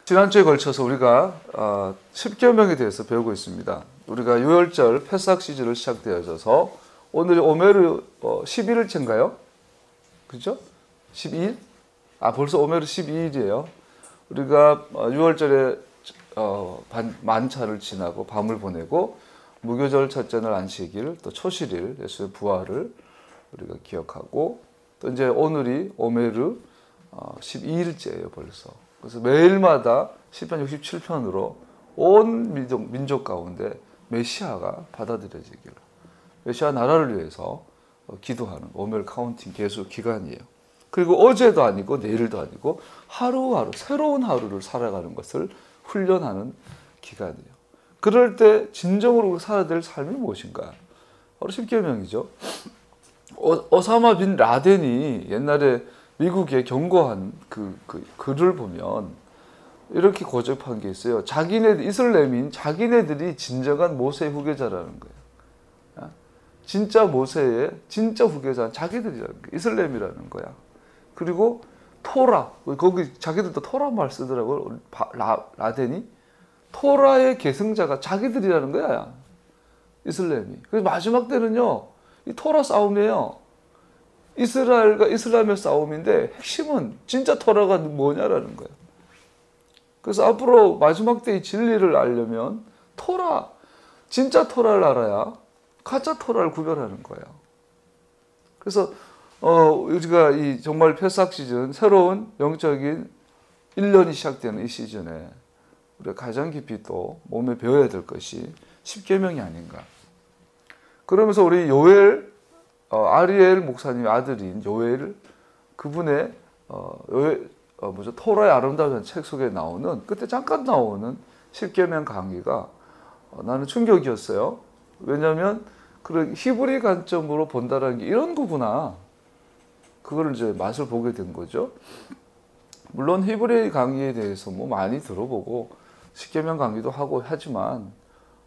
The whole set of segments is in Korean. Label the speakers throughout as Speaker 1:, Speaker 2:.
Speaker 1: 지난주에 걸쳐서 우리가 10계명에 대해서 배우고 있습니다. 우리가 유월절 패삭 시즌을 시작되어져서 오늘이 오메르 11일째인가요? 그죠? 12일? 벌써 오메르 12일이에요. 우리가 유월절에 만찬을 지나고 밤을 보내고 무교절 첫째 날 안식일, 또 초실일 예수의 부활을 우리가 기억하고, 또 이제 오늘이 오메르 12일째예요 벌써. 그래서 매일마다 시편 67편으로 온 민족 가운데 메시아가 받아들여지기를, 메시아 나라를 위해서 기도하는 오멜 카운팅 계수 기간이에요. 그리고 어제도 아니고 내일도 아니고 하루하루 새로운 하루를 살아가는 것을 훈련하는 기간이에요. 그럴 때 진정으로 살아야 될 삶이 무엇인가? 바로 10계명이죠. 오사마 빈 라덴이 옛날에 미국에 경고한 그 글을 보면 이렇게 고백한 게 있어요. 이슬람인 자기네들이 진정한 모세의 후계자라는 거예요. 진짜 모세의 진짜 후계자는 자기들이라는 거예요. 이슬람이라는 거야. 그리고 토라, 거기 자기들도 토라 말 쓰더라고요. 라덴이 토라의 계승자가 자기들이라는 거야. 이슬람이. 그래서 마지막 때는요, 이 토라 싸움이에요. 이스라엘과 이슬람의 싸움인데 핵심은 진짜 토라가 뭐냐라는 거예요. 그래서 앞으로 마지막 때의 진리를 알려면 토라, 진짜 토라를 알아야 가짜 토라를 구별하는 거예요. 그래서 우리가 이 정말 패삭 시즌, 새로운 영적인 1년이 시작되는 이 시즌에 우리가 가장 깊이 또 몸에 배워야 될 것이 10계명이 아닌가. 그러면서 우리 요엘, 아리엘 목사님의 아들인 요엘, 그분의 토라의 아름다운 책 속에 나오는, 그때 잠깐 나오는 10계명 강의가 나는 충격이었어요. 왜냐하면 그런 히브리 관점으로 본다라는 게 이런 거구나. 그거를 이제 맛을 보게 된 거죠. 물론 히브리 강의에 대해서 뭐 많이 들어보고 10계명 강의도 하고 하지만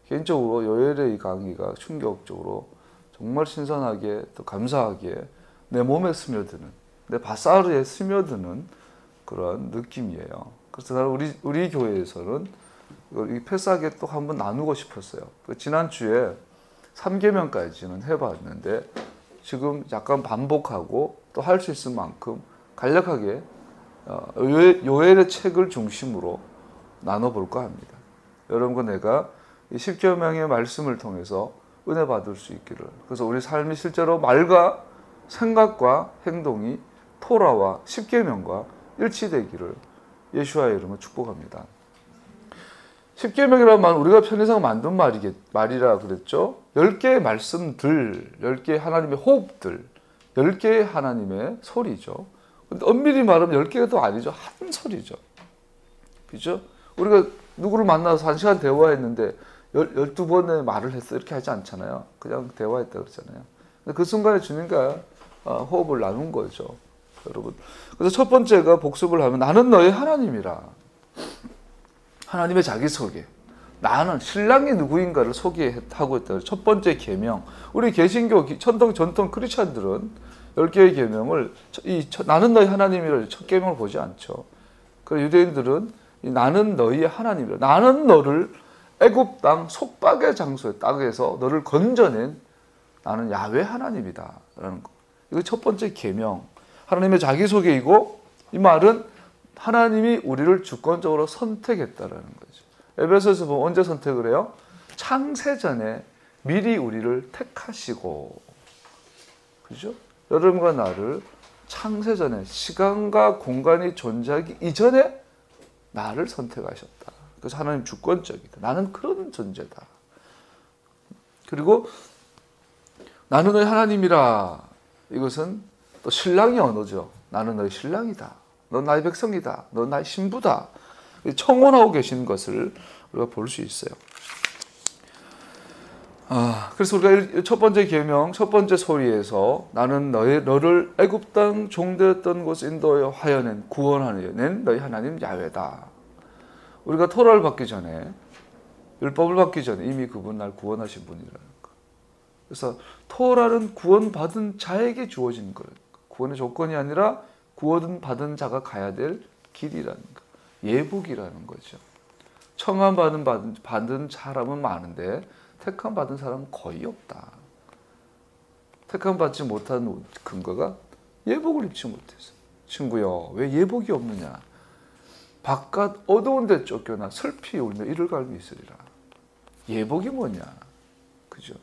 Speaker 1: 개인적으로 요엘의 이 강의가 충격적으로 정말 신선하게 또 감사하게 내 몸에 스며드는, 내 바사르에 스며드는 그런 느낌이에요. 그래서 나는 우리 교회에서는 이 패삭에 또 한번 나누고 싶었어요. 지난주에 3계명까지는 해봤는데 지금 약간 반복하고 또 할 수 있을 만큼 간략하게 요엘의 책을 중심으로 나눠볼까 합니다. 여러분과 내가 이 10계명의 말씀을 통해서 은혜 받을 수 있기를, 그래서 우리 삶이 실제로 말과 생각과 행동이 토라와 10계명과 일치되기를 예수와의 이름으로 축복합니다. 10계명이라는 말은 우리가 편의상 만든 말이라 그랬죠. 10개의 말씀들, 10개의 하나님의 호흡들, 10개의 하나님의 소리죠. 근데 엄밀히 말하면 10개가 또 아니죠. 한 소리죠. 그죠? 우리가 누구를 만나서 1시간 대화했는데 12번의 말을 했어, 이렇게 하지 않잖아요. 그냥 대화했다 그러잖아요. 근데 그 순간에 주님과 호흡을 나눈 거죠, 여러분. 그래서 첫 번째가 복습을 하면 나는 너의 하나님이라. 하나님의 자기소개. 나는 신랑이 누구인가를 소개하고 있다. 첫 번째 계명. 우리 개신교 전통 크리스찬들은 10개의 계명을 나는 너희 하나님이라 첫 계명을 보지 않죠. 그리고 유대인들은 나는 너희의 하나님이라. 나는 너를 애굽 땅 속박의 장소에 땅에서 너를 건져낸 나는 야훼 하나님이다 라는 거. 이거 첫 번째 계명, 하나님의 자기소개이고, 이 말은 하나님이 우리를 주권적으로 선택했다라는 거죠. 에베소에서 보면 언제 선택을 해요? 창세전에 미리 우리를 택하시고, 그죠? 여러분과 나를 창세전에, 시간과 공간이 존재하기 이전에 나를 선택하셨다. 그래서 하나님 주권적이다. 나는 그런 존재다. 그리고 나는 너희 하나님이라. 이것은 또 신랑의 언어죠. 나는 너희 신랑이다. 넌 나의 백성이다. 넌 나의 신부다. 청혼하고 계신 것을 우리가 볼 수 있어요. 그래서 우리가 첫 번째 계명, 첫 번째 소리에서 나는 너를 애굽 땅 종되었던 곳 인도하여 낸 구원하는 너희 하나님 야훼다. 우리가 토라를 받기 전에, 율법을 받기 전에 이미 그분 날 구원하신 분이라는 거. 그래서 토라는 구원받은 자에게 주어진 거예요. 구원의 조건이 아니라 구원받은 자가 가야 될 길이라는 거. 예복이라는 거죠. 청함 받은 사람은 많은데 택함 받은 사람은 거의 없다. 택함 받지 못한 근거가 예복을 입지 못해서. 친구여, 왜 예복이 없느냐? 바깥 어두운 데 쫓겨나 슬피 울며 이를 갈고 있으리라. 예복이 뭐냐? 그죠?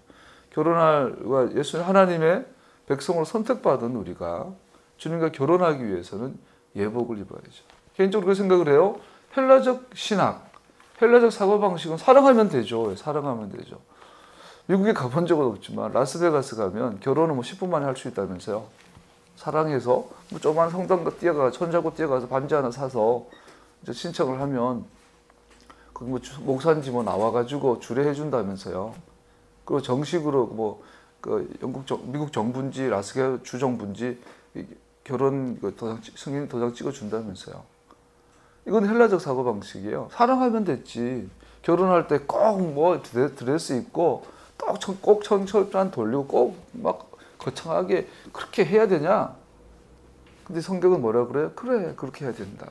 Speaker 1: 결혼할 예수님 하나님의 백성으로 선택받은 우리가 주님과 결혼하기 위해서는 예복을 입어야죠. 개인적으로 그 생각을 해요. 헬라적 신학, 헬라적 사고방식은 사랑하면 되죠. 사랑하면 되죠. 미국에 가본 적은 없지만 라스베가스 가면 결혼은 뭐 10분 만에 할 수 있다면서요. 사랑해서 뭐 조그만 성당도 뛰어가 손잡고 뛰어가서 반지 하나 사서 이제 신청을 하면 그 뭐 목사인지 뭐 나와가지고 주례해 준다면서요. 그리고 정식으로 뭐 그 미국 정부인지 라스베가스 주 정부인지 결혼 도장, 승인 도장 찍어 준다면서요. 이건 헬라적 사고 방식이에요. 사랑하면 됐지. 결혼할 때 꼭 뭐 드레스 입고 꼭 청첩장 돌리고 꼭 막 거창하게 그렇게 해야 되냐? 근데 성경은 뭐라 그래요? 그래, 그렇게 해야 된다.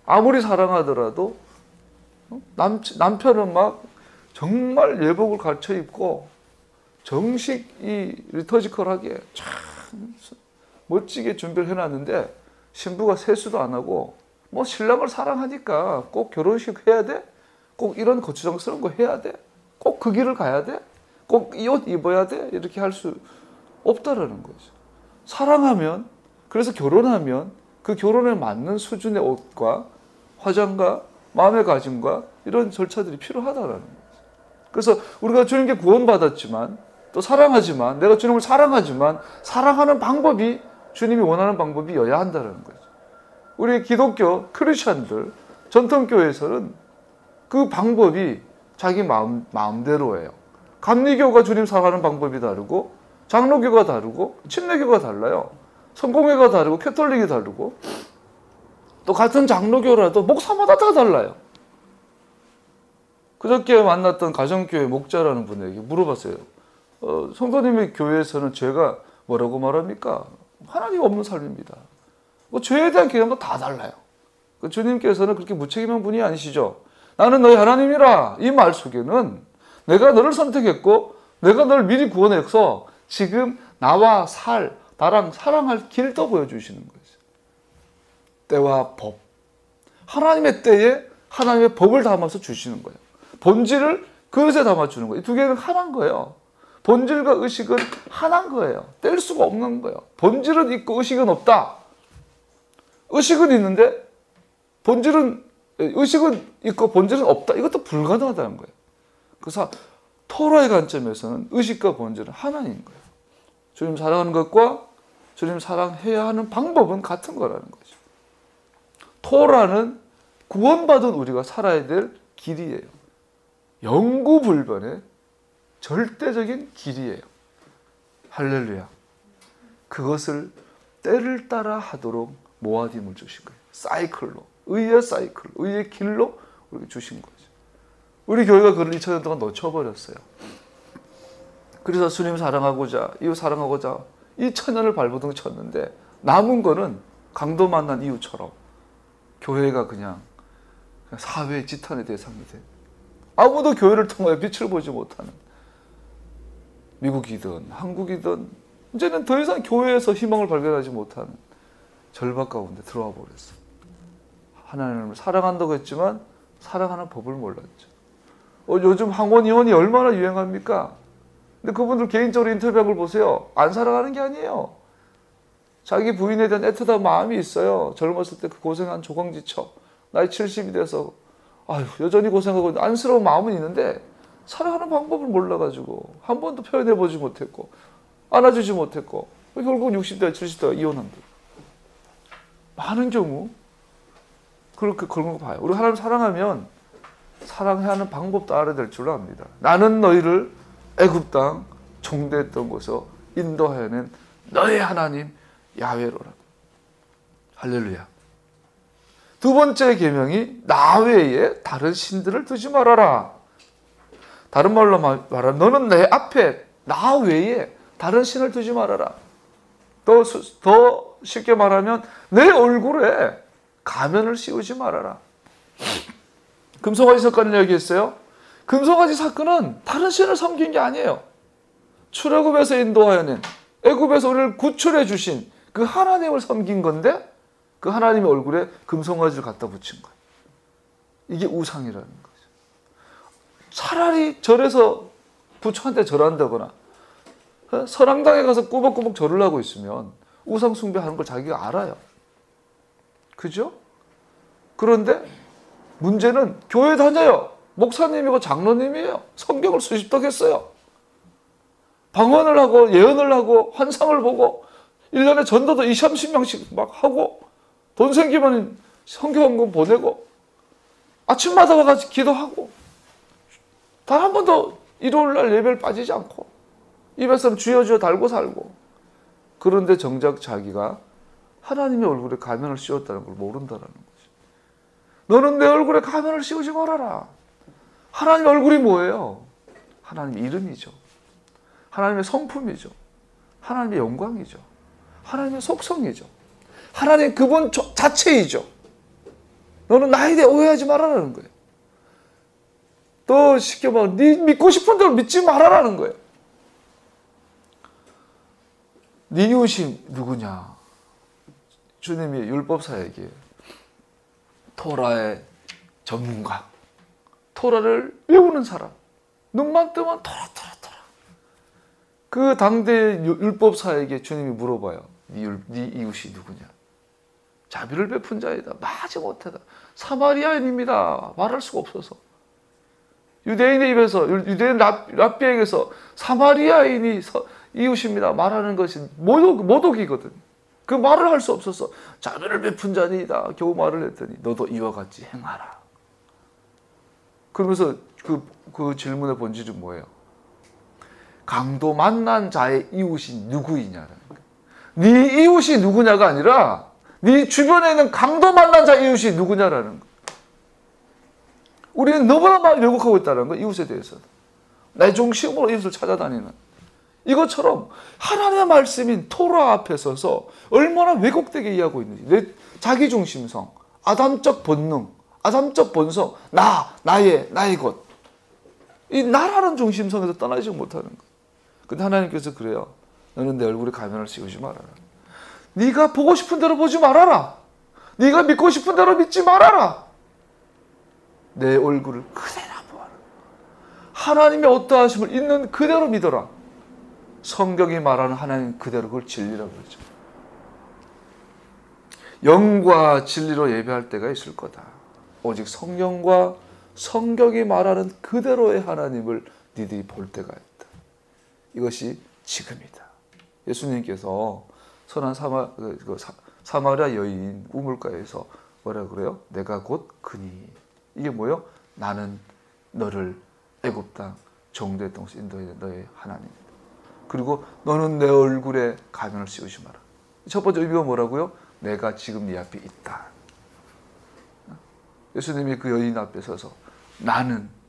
Speaker 1: 아무리 사랑하더라도 남편은 막 정말 예복을 갖춰 입고 정식 이 리터지컬하게 참 멋지게 준비를 해놨는데 신부가 세수도 안 하고 뭐 신랑을 사랑하니까 꼭 결혼식 해야 돼? 꼭 이런 거추장스러운 거 해야 돼? 꼭 그 길을 가야 돼? 꼭 이 옷 입어야 돼? 이렇게 할 수 없다라는 거죠. 사랑하면, 그래서 결혼하면 그 결혼에 맞는 수준의 옷과 화장과 마음의 가짐과 이런 절차들이 필요하다라는 거죠. 그래서 우리가 주님께 구원받았지만 또 사랑하지만 내가 주님을 사랑하지만 사랑하는 방법이 주님이 원하는 방법이어야 한다는 거죠. 우리 기독교 크리스천들 전통교회에서는 그 방법이 자기 마음대로예요. 감리교가 주님 사랑하는 방법이 다르고 장로교가 다르고 침례교가 달라요. 성공회가 다르고 캐톨릭이 다르고 또 같은 장로교라도 목사마다 다 달라요. 그저께 만났던 가정교회 목자라는 분에게 물어봤어요. 성도님의 교회에서는 죄가 뭐라고 말합니까? 하나님 없는 삶입니다. 뭐 죄에 대한 개념도 다 달라요. 주님께서는 그렇게 무책임한 분이 아니시죠. 나는 너희 하나님이라 이 말 속에는 내가 너를 선택했고 내가 너를 미리 구원해서 지금 나와 나랑 사랑할 길도 보여주시는 거죠. 때와 법. 하나님의 때에 하나님의 법을 담아서 주시는 거예요. 본질을 그릇에 담아주는 거예요. 이 두 개는 하나인 거예요. 본질과 의식은 하나인 거예요. 뗄 수가 없는 거예요. 본질은 있고 의식은 없다. 의식은 있는데 의식은 있고 본질은 없다. 이것도 불가능하다는 거예요. 그래서 토라의 관점에서는 의식과 본질은 하나인 거예요. 주님 사랑하는 것과 주님 사랑해야 하는 방법은 같은 거라는 거죠. 토라는 구원받은 우리가 살아야 될 길이에요. 영구불변의 절대적인 길이에요. 할렐루야. 그것을 때를 따라 하도록 모아짐을 주신 거예요. 사이클로, 의의 길로 우리에게 주신 거죠. 우리 교회가 그걸 2000년 동안 놓쳐버렸어요. 그래서 주님 사랑하고자, 이웃 사랑하고자 2000년을 발버둥 쳤는데 남은 거는 강도 만난 이유처럼 교회가 그냥 사회의 지탄의 대상이 돼. 아무도 교회를 통하여 빛을 보지 못하는 미국이든 한국이든 이제는 더 이상 교회에서 희망을 발견하지 못하는 절박 가운데 들어와 버렸어. 하나님을 사랑한다고 했지만 사랑하는 법을 몰랐죠. 요즘 항원이혼이 얼마나 유행합니까? 근데 그분들 개인적으로 인터뷰한 걸 보세요. 안 사랑하는 게 아니에요. 자기 부인에 대한 애틋한 마음이 있어요. 젊었을 때 그 고생한 조강지처 나이 70이 돼서 여전히 고생하고 있는데 안쓰러운 마음은 있는데 사랑하는 방법을 몰라가지고 한 번도 표현해보지 못했고 안아주지 못했고 결국 60대 70대가 이혼한다. 많은 경우 그렇게 그런 거 봐요. 우리 하나님 사랑하면 사랑해야 하는 방법도 알아야 될 줄 압니다. 나는 너희를 애굽 땅 종대했던 곳에서 인도하여낸 너의 하나님 야훼로라. 할렐루야. 두 번째 계명이 나 외에 다른 신들을 두지 말아라. 다른 말로 말하면 너는 내 앞에 나 외에 다른 신을 두지 말아라. 더 쉽게 말하면 내 얼굴에 가면을 씌우지 말아라. 금송아지 사건을 얘기했어요. 금송아지 사건은 다른 신을 섬긴 게 아니에요. 출애굽에서 인도하여 낸, 애굽에서 우리를 구출해 주신 그 하나님을 섬긴 건데 그 하나님의 얼굴에 금송아지를 갖다 붙인 거예요. 이게 우상이라는 거죠. 차라리 절에서 부처한테 절한다거나 선앙당에 가서 꾸벅꾸벅 절을 하고 있으면 우상 숭배하는 걸 자기가 알아요. 그죠? 그런데 문제는 교회 다녀요. 목사님이고 장로님이에요. 성경을 수십 덕 했어요. 방언을 하고 예언을 하고 환상을 보고 1년에 전도도 20, 30명씩 막 하고 돈 생기면 성경헌금 보내고 아침마다 와가지고 기도하고 단 한 번도 일요일날 예배를 빠지지 않고 입에서는 주여 주여 달고 살고 그런데 정작 자기가 하나님의 얼굴에 가면을 씌웠다는 걸 모른다는 거죠. 너는 내 얼굴에 가면을 씌우지 말아라. 하나님의 얼굴이 뭐예요? 하나님의 이름이죠. 하나님의 성품이죠. 하나님의 영광이죠. 하나님의 속성이죠. 하나님 그분 자체이죠. 너는 나에 대해 오해하지 말아라는 거예요. 또 쉽게 말하면 네 믿고 싶은 대로 믿지 말아라는 거예요. 네 이웃이 누구냐? 주님이 율법사에게 토라의 전문가, 토라를 외우는 사람, 눈만 뜨면 토라. 그 당대의 율법사에게 주님이 물어봐요. 네 이웃이 누구냐? 자비를 베푼 자이다. 마지 못하다. 사마리아인입니다. 말할 수가 없어서. 유대인의 입에서, 유대인 랍비에게서 사마리아인이 이웃입니다. 말하는 것이 모독이거든. 그 말을 할 수 없어서 자비를 베푼 자니이다. 겨우 말을 했더니 너도 이와 같이 행하라. 그러면서 그 질문의 본질은 뭐예요? 강도 만난 자의 이웃이 누구이냐라는 거예요. 네 이웃이 누구냐가 아니라 네 주변에 있는 강도 만난 자의 이웃이 누구냐라는 거예요. 우리는 너무나 많이 왜곡하고 있다는 거예요. 이웃에 대해서도. 내 중심으로 이웃을 찾아다니는. 이것처럼 하나님의 말씀인 토라 앞에 서서 얼마나 왜곡되게 이해하고 있는지. 내 자기중심성, 아담적 본능, 아담적 본성, 나의 것. 이 나라는 중심성에서 떠나지 못하는 거예요. 근데 하나님께서 그래요. 너는 내 얼굴에 가면을 씌우지 말아라. 네가 보고 싶은 대로 보지 말아라. 네가 믿고 싶은 대로 믿지 말아라. 내 얼굴을 그대로 보아라. 하나님의 어떠하심을 있는 그대로 믿어라. 성경이 말하는 하나님 그대로 그걸 진리라고 그러죠. 영과 진리로 예배할 때가 있을 거다. 오직 성령과 성경이 말하는 그대로의 하나님을 니들이 볼 때가 있다. 이것이 지금이다. 예수님께서 선한 사마리아 여인 우물가에서 뭐라 그래요? 내가 곧 그니. 이게 뭐예요? 나는 너를 애굽 땅 정도의 땅에서 인도해 너의 하나님이다. 그리고 너는 내 얼굴에 가면을 씌우지 마라. 첫 번째 의미가 뭐라고요? 내가 지금 네 앞에 있다. 예수님이 그 여인 앞에 서서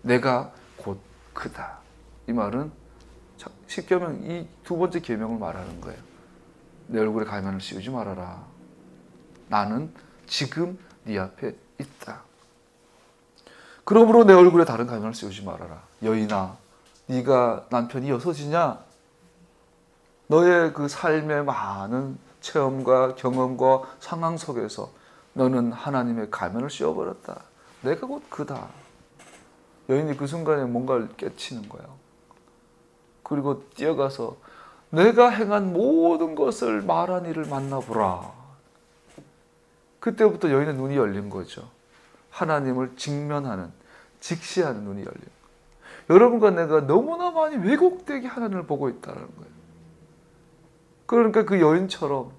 Speaker 1: 내가 곧 그다. 이 말은 십계명 이 두 번째 계명을 말하는 거예요. 내 얼굴에 가면을 씌우지 말아라. 나는 지금 네 앞에 있다. 그러므로 내 얼굴에 다른 가면을 씌우지 말아라. 여인아, 네가 남편이 여섯이냐? 너의 그 삶의 많은 체험과 경험과 상황 속에서 너는 하나님의 가면을 씌워버렸다. 내가 곧 그다. 여인이 그 순간에 뭔가를 깨치는 거예요. 그리고 뛰어가서 내가 행한 모든 것을 말한 이를 만나보라. 그때부터 여인의 눈이 열린 거죠. 하나님을 직면하는, 직시하는 눈이 열린 거예요. 여러분과 내가 너무나 많이 왜곡되게 하나님을 보고 있다는 거예요. 그러니까 그 여인처럼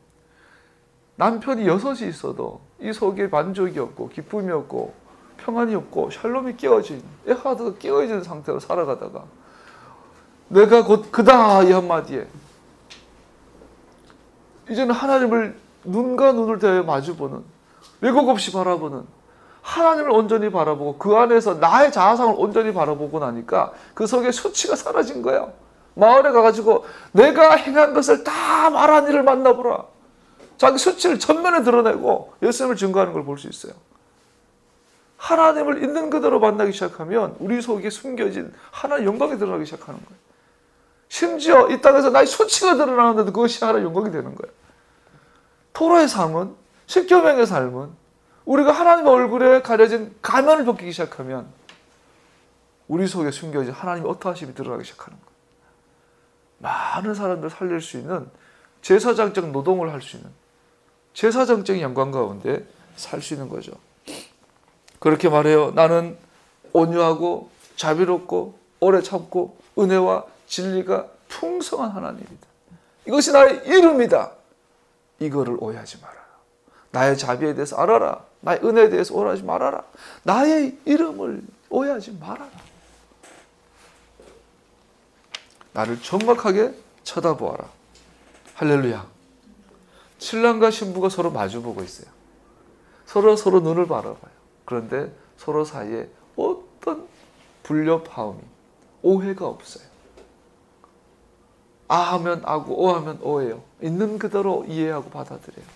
Speaker 1: 남편이 여섯이 있어도 이 속에 만족이 없고 기쁨이 없고 평안이 없고 샬롬이 깨어진, 에하드가 깨어진 상태로 살아가다가 내가 곧 그다 이 한마디에 이제는 하나님을 눈과 눈을 대해 마주보는, 왜곡 없이 바라보는, 하나님을 온전히 바라보고 그 안에서 나의 자아상을 온전히 바라보고 나니까 그 속에 수치가 사라진 거예요. 마을에 가가지고 내가 행한 것을 다 말한 이를 만나보라. 자기 수치를 전면에 드러내고 예수님을 증거하는 걸 볼 수 있어요. 하나님을 있는 그대로 만나기 시작하면 우리 속에 숨겨진 하나님의 영광이 드러나기 시작하는 거예요. 심지어 이 땅에서 나의 수치가 드러나는데도 그것이 하나님의 영광이 되는 거예요. 토라의 삶은, 십계명의 삶은 우리가 하나님의 얼굴에 가려진 가면을 벗기기 시작하면 우리 속에 숨겨진 하나님의 어떠하심이 드러나기 시작하는 거예요. 많은 사람들 살릴 수 있는 제사장적 노동을 할 수 있는 제사장적인 영광 가운데 살 수 있는 거죠. 그렇게 말해요. 나는 온유하고 자비롭고 오래 참고 은혜와 진리가 풍성한 하나님이다. 이것이 나의 이름이다. 이거를 오해하지 말아라. 나의 자비에 대해서 알아라. 나의 은혜에 대해서 오해하지 말아라. 나의 이름을 오해하지 말아라. 나를 정확하게 쳐다보아라. 할렐루야. 신랑과 신부가 서로 마주보고 있어요. 서로 눈을 바라봐요. 그런데 서로 사이에 어떤 불협화음이, 오해가 없어요. 아 하면 아고, 오 하면 오예요. 있는 그대로 이해하고 받아들여요.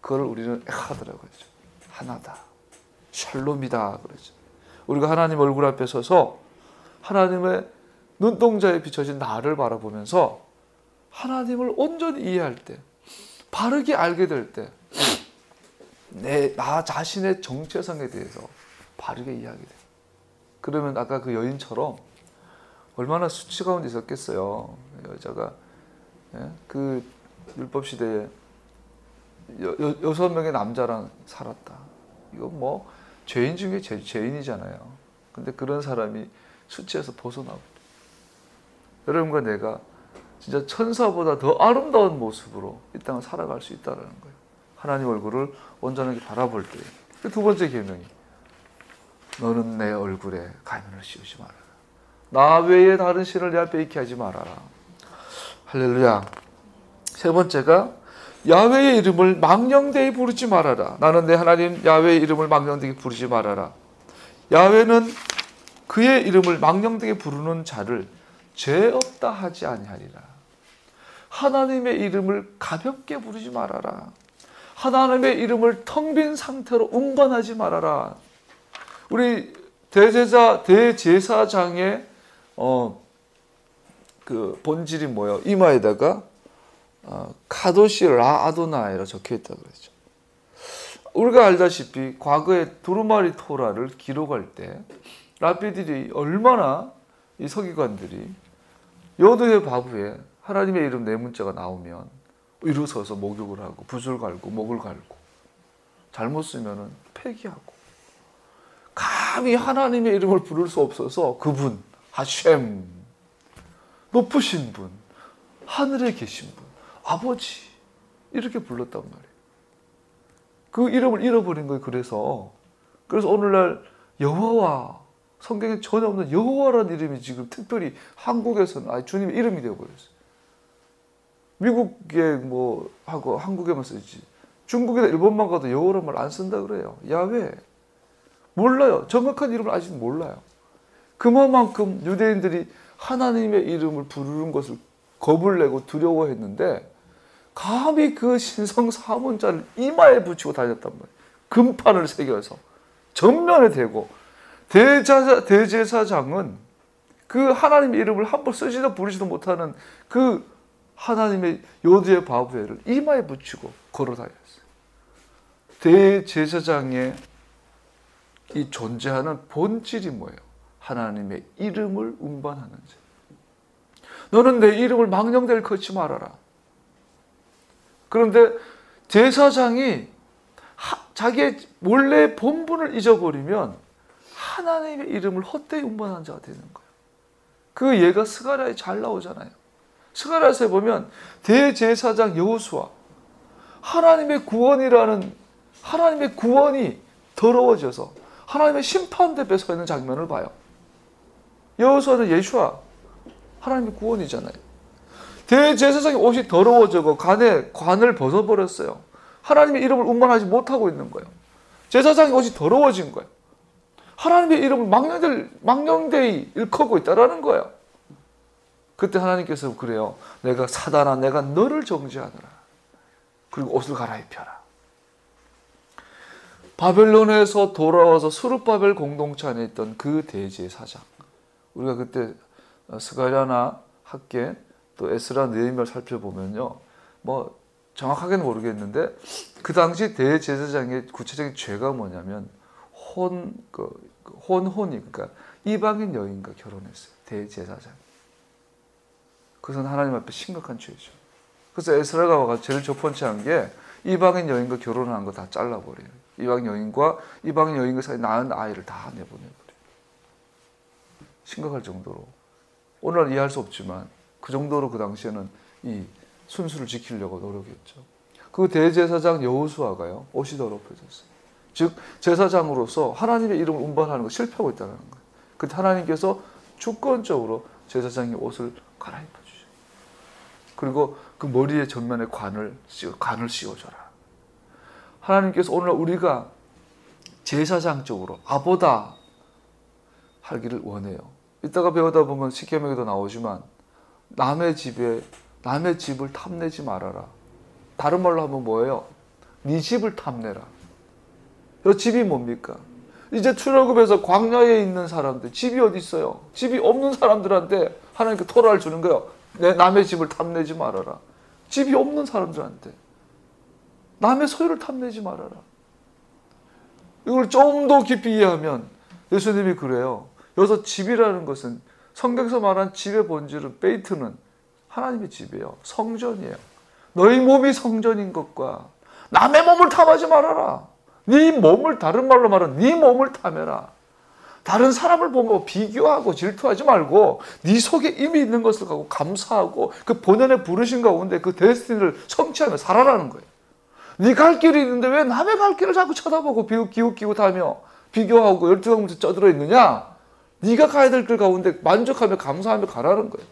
Speaker 1: 그걸 우리는 에하드라고 하죠. 하나다. 샬롬이다 그러죠. 우리가 하나님 얼굴 앞에 서서 하나님의 눈동자에 비춰진 나를 바라보면서 하나님을 온전히 이해할 때, 바르게 알게 될 때, 나 자신의 정체성에 대해서 바르게 이해하게 돼요. 그러면 아까 그 여인처럼 얼마나 수치 가운데 있었겠어요. 여자가 그 율법 시대에 6명의 남자랑 살았다. 이거 뭐 죄인 중에 죄인이잖아요. 근데 그런 사람이 수치에서 벗어나고 여러분과 내가 진짜 천사보다 더 아름다운 모습으로 이 땅을 살아갈 수 있다는 거예요. 하나님 얼굴을 온전하게 바라볼 때. 두 번째 계명이 너는 내 얼굴에 가면을 씌우지 말아라. 나 외에 다른 신을 내 앞에 있게 하지 말아라. 할렐루야. 세 번째가 야훼의 이름을 망령되이 부르지 말아라. 나는 내 하나님 야훼의 이름을 망령되이 부르지 말아라. 야훼는 그의 이름을 망령되이 부르는 자를 죄 없다 하지 아니하리라. 하나님의 이름을 가볍게 부르지 말아라. 하나님의 이름을 텅 빈 상태로 운반하지 말아라. 우리 대제사장의 그 본질이 뭐예요? 이마에다가 카도시 라 아도나이라 적혀 있다고 그랬죠. 우리가 알다시피 과거에 두루마리 토라를 기록할 때 랍비들이 얼마나 이 서기관들이 여도의 바구에 하나님의 이름 네 문자가 나오면 일어서서 목욕을 하고 붓을 갈고 목을 갈고 잘못 쓰면은 폐기하고 감히 하나님의 이름을 부를 수 없어서 그분 하셴 높으신 분 하늘에 계신 분 아버지 이렇게 불렀단 말이에요. 그 이름을 잃어버린 거예요. 그래서 오늘날 여호와 성경에 전혀 없는 여호와라는 이름이 지금 특별히 한국에서는 주님의 이름이 되어버렸어요. 미국에 뭐 하고 한국에만 쓰지 중국이나 일본만 가도 여호와라는 말 안 쓴다 그래요. 야훼 몰라요. 정확한 이름을 아직 몰라요. 그만큼 유대인들이 하나님의 이름을 부르는 것을 겁을 내고 두려워했는데 감히 그 신성 사문자를 이마에 붙이고 다녔단 말이에요. 금판을 새겨서 전면에 대고 대제사장은 그 하나님의 이름을 한번 쓰지도 부르지도 못하는 그 하나님의 요두의 바구에를 이마에 붙이고 걸어 다녔어요. 대제사장의 이 존재하는 본질이 뭐예요? 하나님의 이름을 운반하는 자. 너는 내 이름을 망령되이 걷지 말아라. 그런데 제사장이 자기의 원래 본분을 잊어버리면 하나님의 이름을 헛되이 운반하는 자가 되는 거예요. 그 예가 스가랴에 잘 나오잖아요. 스가랴서에 보면 대제사장 여호수아 하나님의 구원이라는 하나님의 구원이 더러워져서 하나님의 심판대 앞에 서 있는 장면을 봐요. 여호수아는 예수와 하나님의 구원이잖아요. 대제사장의 옷이 더러워지고 관을 벗어버렸어요. 하나님의 이름을 운반하지 못하고 있는 거예요. 제사장의 옷이 더러워진 거예요. 하나님의 이름을 망령되이 일컫고 있다라는 거예요. 그때 하나님께서 그래요. 내가 사단아 내가 너를 정죄하노라. 그리고 옷을 갈아입혀라. 바벨론에서 돌아와서 스룹바벨 공동체 안에 있던 그 대제사장, 우리가 그때 스가랴나 학계 또 에스라 느헤미야를 살펴보면요, 뭐 정확하게는 모르겠는데 그 당시 대제사장의 구체적인 죄가 뭐냐면 혼혼이, 그러니까 이방인 여인과 결혼했어요. 대제사장. 그것은 하나님 앞에 심각한 죄죠. 그래서 에스라가 와서 제일 첫 번째 한 게 이방인 여인과 결혼한 거 다 잘라버려요. 이방인 여인과 사이에 낳은 아이를 다 내보내버려요. 심각할 정도로. 오늘날 이해할 수 없지만 그 정도로 그 당시에는 이 순수를 지키려고 노력했죠. 그 대제사장 여호수아가요, 옷이 더럽혀졌어요. 즉 제사장으로서 하나님의 이름을 운반하는 거 실패하고 있다는 거예요. 그때 하나님께서 주권적으로 제사장의 옷을 갈아입혀 주셔요. 그리고 그 머리에 전면에 관을 씌워줘라. 하나님께서 오늘 우리가 제사장적으로 아보다 하기를 원해요. 이따가 배우다 보면 십계명에도 나오지만 남의 집을 탐내지 말아라. 다른 말로 하면 뭐예요? 네 집을 탐내라. 이 집이 뭡니까? 이제 출애굽에서 광야에 있는 사람들, 집이 어디 있어요? 집이 없는 사람들한테 하나님께 토라를 주는 거예요. 내 남의 집을 탐내지 말아라. 집이 없는 사람들한테 남의 소유를 탐내지 말아라. 이걸 좀 더 깊이 이해하면 예수님이 그래요. 여기서 집이라는 것은 성경에서 말한 집의 본질은 베이트는 하나님의 집이에요. 성전이에요. 너희 몸이 성전인 것과 남의 몸을 탐하지 말아라. 네 몸을, 다른 말로 말하면 네 몸을 탐해라. 다른 사람을 보고 비교하고 질투하지 말고 네 속에 이미 있는 것을 갖고 감사하고 그 본연의 부르신 가운데 그 데스티니를 성취하며 살아라는 거예요. 네 갈 길이 있는데 왜 남의 갈 길을 자꾸 쳐다보고 기웃기웃 하며 비교하고 열등하면서 쩌들어 있느냐? 네가 가야 될 길 가운데 만족하며 감사하며 가라는 거예요.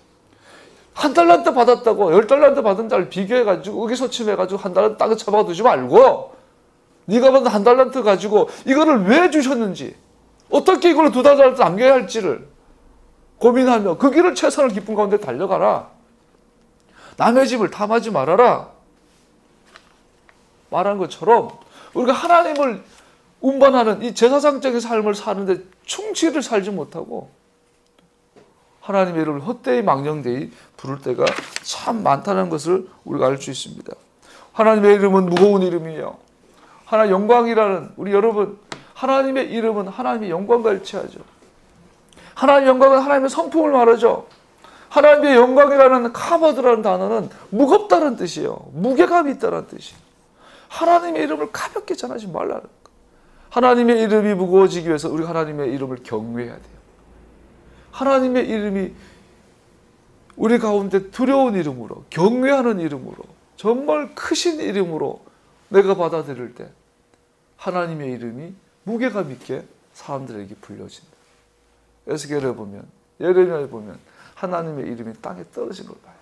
Speaker 1: 한 달란트 받았다고 10달란트 받은 자를 비교해가지고 의기소침해가지고 한 달란트 땅에 쳐박아두지 말고 네가 받은 한 달란트 가지고 이거를 왜 주셨는지, 어떻게 이걸 2달란트 남겨야 할지를 고민하며 그 길을 최선을 기쁜 가운데 달려가라. 남의 집을 탐하지 말아라. 말한 것처럼 우리가 하나님을 운반하는 이 제사장적인 삶을 사는데 충치를 살지 못하고 하나님의 이름을 헛되이 망령되이 부를 때가 참 많다는 것을 우리가 알 수 있습니다. 하나님의 이름은 무거운 이름이에요. 하나님 영광이라는, 우리 여러분, 하나님의 이름은 하나님의 영광과 일치하죠. 하나님의 영광은 하나님의 성품을 말하죠. 하나님의 영광이라는 카버드라는 단어는 무겁다는 뜻이에요. 무게감이 있다는 뜻이에요. 하나님의 이름을 가볍게 전하지 말라는 거예요. 하나님의 이름이 무거워지기 위해서 우리가 하나님의 이름을 경외해야 돼요. 하나님의 이름이 우리 가운데 두려운 이름으로, 경외하는 이름으로, 정말 크신 이름으로 내가 받아들일 때 하나님의 이름이 무게감 있게 사람들에게 불려진다. 에스겔을 보면, 예레미야를 보면 하나님의 이름이 땅에 떨어진 걸 봐요.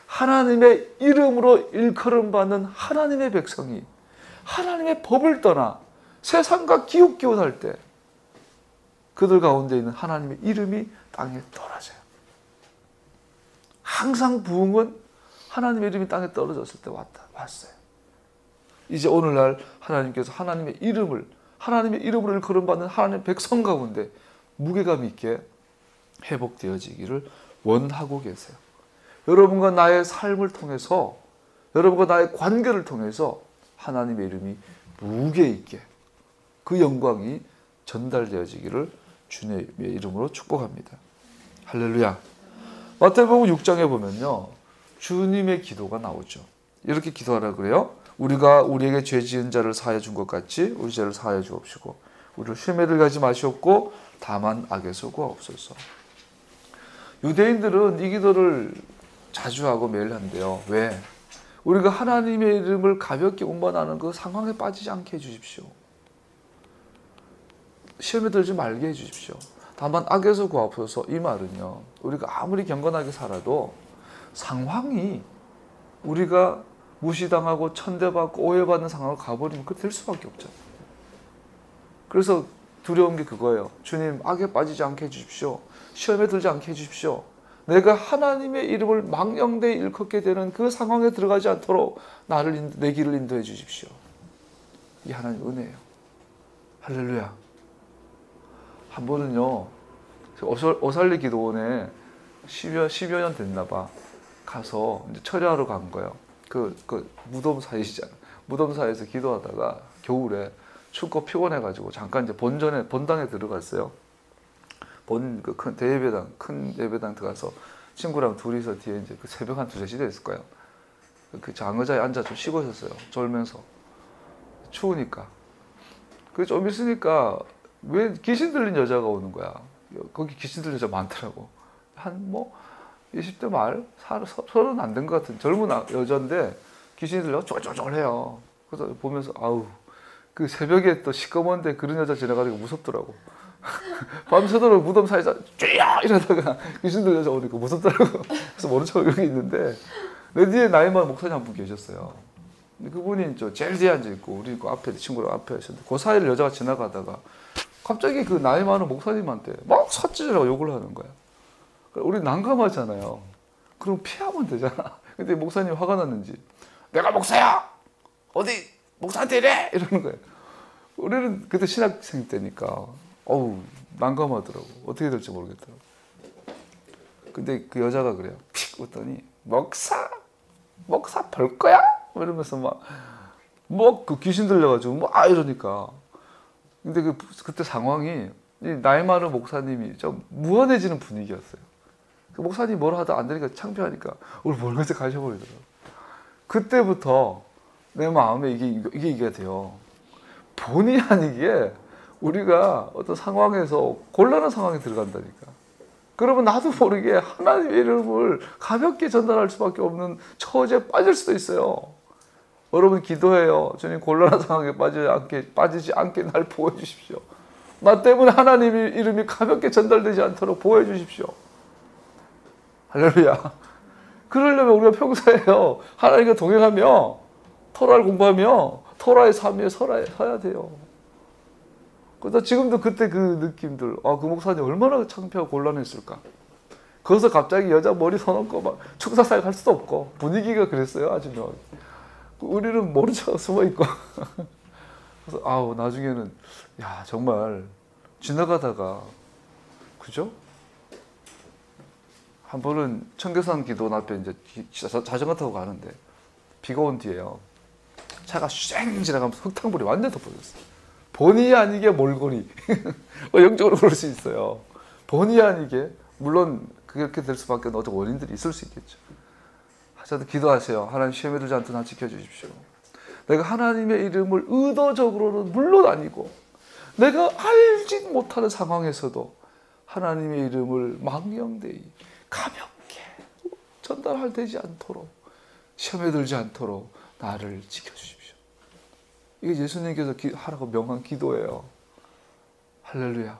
Speaker 1: 하나님의 이름으로 일컬음받는 하나님의 백성이 하나님의 법을 떠나 세상과 기웃기웃할 때 그들 가운데 있는 하나님의 이름이 땅에 떨어져요. 항상 부흥은 하나님의 이름이 땅에 떨어졌을 때 왔어요. 이제 오늘날 하나님께서 하나님의 이름으로 일컬음받는 하나님의 백성 가운데 무게감 있게 회복되어지기를 원하고 계세요. 여러분과 나의 삶을 통해서, 여러분과 나의 관계를 통해서 하나님의 이름이 무게 있게 그 영광이 전달되어지기를 주님의 이름으로 축복합니다. 할렐루야. 마태복음 6장에 보면요, 주님의 기도가 나오죠. 이렇게 기도하라 그래요. 우리가 우리에게 죄 지은 자를 사하여 준 것 같이 우리 죄를 사하여 주옵시고 우리를 시험에 들게 하지 마시옵고 다만 악에서 구하옵소서. 유대인들은 이 기도를 자주 하고 매일 한대요. 왜? 우리가 하나님의 이름을 가볍게 운반하는 그 상황에 빠지지 않게 해주십시오. 시험에 들지 말게 해주십시오. 다만 악에서 구하옵소서. 이 말은요, 우리가 아무리 경건하게 살아도 상황이 우리가 무시당하고 천대받고 오해받는 상황을 가버리면 그렇게 될 수밖에 없잖아요. 그래서 두려운 게 그거예요. 주님, 악에 빠지지 않게 해주십시오. 시험에 들지 않게 해주십시오. 내가 하나님의 이름을 망령되이 일컫게 되는 그 상황에 들어가지 않도록 내 길을 인도해 주십시오. 이 하나님 은혜예요. 할렐루야. 한 번은요, 오살리 기도원에 10여 년 됐나 봐. 가서 이제 철야하러 간 거예요. 그 무덤 사이시잖아. 무덤 사이에서 기도하다가 겨울에 춥고 피곤해가지고 잠깐 이제 본당에 들어갔어요. 큰 예배당 들어가서 친구랑 둘이서 뒤에 이제 그 새벽 한 2-3시 됐을 거예요. 그 장의자에 앉아 좀 쉬고 있었어요. 졸면서. 추우니까. 그 좀 있으니까 왜 귀신 들린 여자가 오는 거야. 거기 귀신 들린 여자 많더라고. 한 20대 말? 30 안 된 것 같은 젊은 여자인데 귀신이 들려 쫄쫄쫄해요. 그래서 보면서 그 새벽에 또 시꺼먼데 그런 여자 지나가니까 무섭더라고. 밤새도록 무덤 사이에서 쥐야 이러다가 귀신 들려서 오니까 무섭더라고. 그래서 모른 척 여기 있는데 내 뒤에 나이 많은 목사님 한 분 계셨어요. 그분이 제일 뒤에 앉아있고 우리 그 앞에 친구랑 앞에 하셨는데 그 사이를 여자가 지나가다가 갑자기 그 나이 많은 목사님한테 막 삿질이라고 욕을 하는 거야. 우리 난감하잖아요. 그럼 피하면 되잖아. 근데 목사님 화가 났는지 내가 목사야! 어디 목사한테 이래! 이러는 거예요. 우리는 그때 신학생 때니까 난감하더라고. 어떻게 될지 모르겠더라고. 근데 그 여자가 그래요. 픽 웃더니 목사 볼 거야? 이러면서 그 귀신 들려가지고 이러니까. 근데 그때 상황이 이 나이 많은 목사님이 좀 무한해지는 분위기였어요. 그 목사님이 뭐라 하다 안 되니까 창피하니까 우리 멀리서 가셔버리더라고요. 그때부터 내 마음에 이게 돼요. 본의 아니게 우리가 어떤 상황에서 곤란한 상황에 들어간다니까. 그러면 나도 모르게 하나님의 이름을 가볍게 전달할 수밖에 없는 처지에 빠질 수도 있어요. 여러분 기도해요. 주님 곤란한 상황에 빠지지 않게 날 보호해 주십시오. 나 때문에 하나님의 이름이 가볍게 전달되지 않도록 보호해 주십시오. 할렐루야. 그러려면 우리가 평소에요. 하나님과 동행하며 토라를 공부하며 토라의 삶 위에 서야 돼요. 그래서 지금도 그때 그 느낌들, 그 목사님 얼마나 창피하고 곤란했을까. 거기서 갑자기 여자 머리 서놓고 축사사역 할 수도 없고 분위기가 그랬어요. 아주 우리는 모른 척 숨어 있고. 그래서 나중에는 정말 지나가다가 그죠? 한 번은 청계산 기도원 앞에 이제 자전거 타고 가는데 비가 온 뒤에요. 차가 쉥 지나가면서 흙탕물이 완전 덮어졌어요. 본의 아니게 몰골이. 영적으로 그럴 수 있어요. 본의 아니게. 물론 그렇게 될 수밖에 없는 원인들이 있을 수 있겠죠. 하여튼 기도하세요. 하나님 시험에 들지 않도록 나 지켜주십시오. 내가 하나님의 이름을 의도적으로는 물론 아니고 내가 알지 못하는 상황에서도 하나님의 이름을 망령되이 가볍게 전달할 되지 않도록 시험에 들지 않도록 나를 지켜주십시오. 이게 예수님께서 하라고 명한 기도예요. 할렐루야.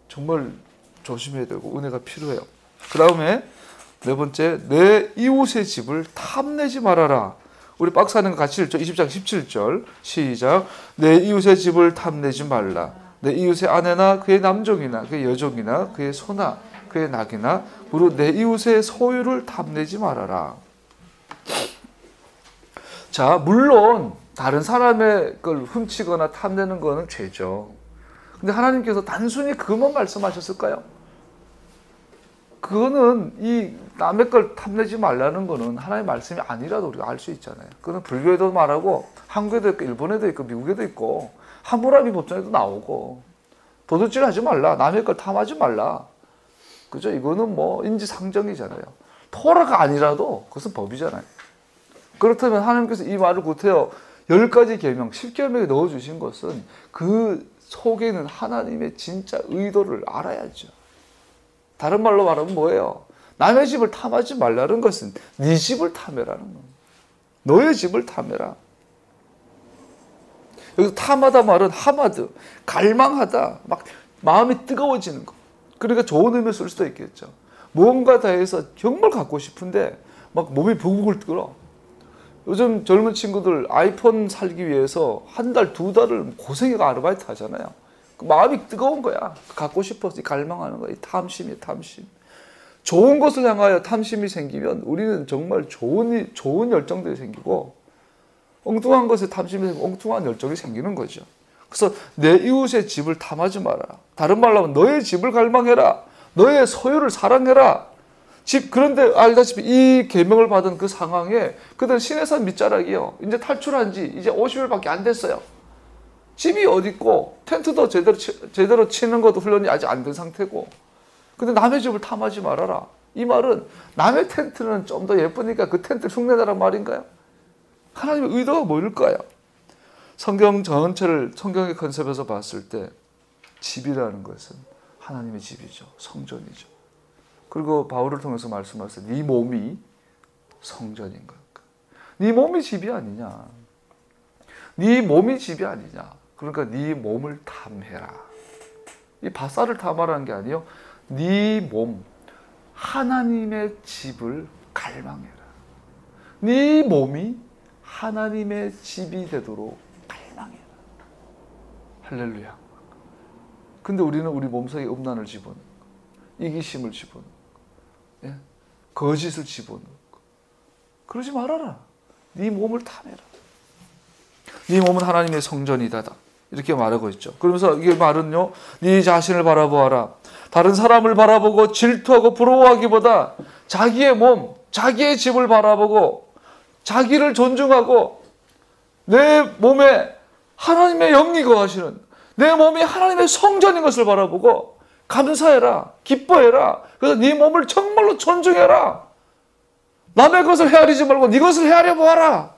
Speaker 1: 정말 조심해야 되고 은혜가 필요해요. 그 다음에 4번째, 내 이웃의 집을 탐내지 말아라. 우리 박스 하는 거 같이 읽죠. 20장 17절 시작. 내 이웃의 집을 탐내지 말라. 내 이웃의 아내나 그의 남종이나 그의 여종이나 그의 소나 그의 낙이나 무릇 내 이웃의 소유를 탐내지 말아라. 자, 물론 다른 사람의 걸 훔치거나 탐내는 거는 죄죠. 근데 하나님께서 단순히 그것만 말씀하셨을까요? 그거는 이 남의 걸 탐내지 말라는 거는 하나님의 말씀이 아니라도 우리가 알 수 있잖아요. 그거는 불교에도 말하고 한국에도 있고 일본에도 있고 미국에도 있고 하무라비 법전에도 나오고 도둑질 하지 말라. 남의 걸 탐하지 말라. 그죠? 이거는 인지상정이잖아요. 토라가 아니라도 그것은 법이잖아요. 그렇다면 하나님께서 이 말을 구태여 10가지 계명, 10계명에 넣어주신 것은 그 속에는 하나님의 진짜 의도를 알아야죠. 다른 말로 말하면 뭐예요? 남의 집을 탐하지 말라는 것은 네 집을 탐해라는 겁니다. 너의 집을 탐해라. 여기서 탐하다 말은 하마드, 갈망하다, 막 마음이 뜨거워지는 거. 그러니까 좋은 의미를 쓸 수도 있겠죠. 무언가 다해서 정말 갖고 싶은데 막 몸이 부글부글 끓어. 요즘 젊은 친구들 아이폰 살기 위해서 한 달, 2달을 고생해가 아르바이트 하잖아요. 마음이 뜨거운 거야. 갖고 싶어서 갈망하는 거야. 탐심이야, 탐심. 좋은 것을 향하여 탐심이 생기면 우리는 정말 좋은 열정들이 생기고, 엉뚱한 것에 탐심이 생기고 엉뚱한 열정이 생기는 거죠. 그래서 내 이웃의 집을 탐하지 마라. 다른 말로 하면 너의 집을 갈망해라. 너의 소유를 사랑해라. 그런데 알다시피 이 계명을 받은 그 상황에 그들은 시내산 밑자락이요. 이제 탈출한 지 이제 50일밖에 안 됐어요. 집이 어디 있고 텐트도 제대로 치는 것도 훈련이 아직 안 된 상태고. 근데 남의 집을 탐하지 말아라. 이 말은 남의 텐트는 좀 더 예쁘니까 그 텐트를 흉내내란 말인가요? 하나님의 의도가 뭘까요? 성경 전체를 성경의 컨셉에서 봤을 때 집이라는 것은 하나님의 집이죠. 성전이죠. 그리고 바울을 통해서 말씀하세요. 네 몸이 성전인 것. 네 몸이 집이 아니냐. 네 몸이 집이 아니냐. 그러니까 네 몸을 탐해라. 이 바사를 탐하라는 게 아니에요. 네 몸, 하나님의 집을 갈망해라. 네 몸이 하나님의 집이 되도록 갈망해라. 할렐루야. 근데 우리는 우리 몸속에 음란을 집어넣고 이기심을 집어넣고 거짓을 집어넣고 그러지 말아라. 네 몸을 탐해라. 네 몸은 하나님의 성전이다. 이렇게 말하고 있죠. 그러면서 이게 말은요. 네 자신을 바라보아라. 다른 사람을 바라보고 질투하고 부러워하기보다 자기의 몸, 자기의 집을 바라보고 자기를 존중하고 내 몸에 하나님의 영이 거하시는 내 몸이 하나님의 성전인 것을 바라보고 감사해라. 기뻐해라. 그래서 네 몸을 정말로 존중해라. 남의 것을 헤아리지 말고 네 것을 헤아려 보아라.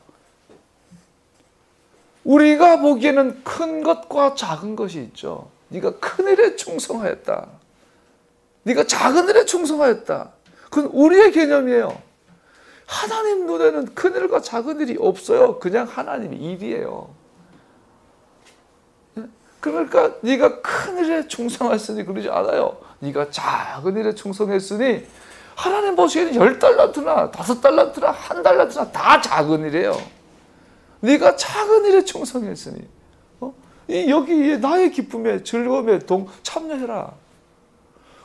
Speaker 1: 우리가 보기에는 큰 것과 작은 것이 있죠. 네가 큰 일에 충성하였다. 네가 작은 일에 충성하였다. 그건 우리의 개념이에요. 하나님 눈에는 큰 일과 작은 일이 없어요. 그냥 하나님의 일이에요. 그러니까 네가 큰 일에 충성했으니 그러지 않아요. 네가 작은 일에 충성했으니 하나님 보시기에는 10달란트나 5달란트나 1달란트나 다 작은 일이에요. 네가 작은 일에 충성했으니 여기 나의 기쁨에 즐거움에 참여해라.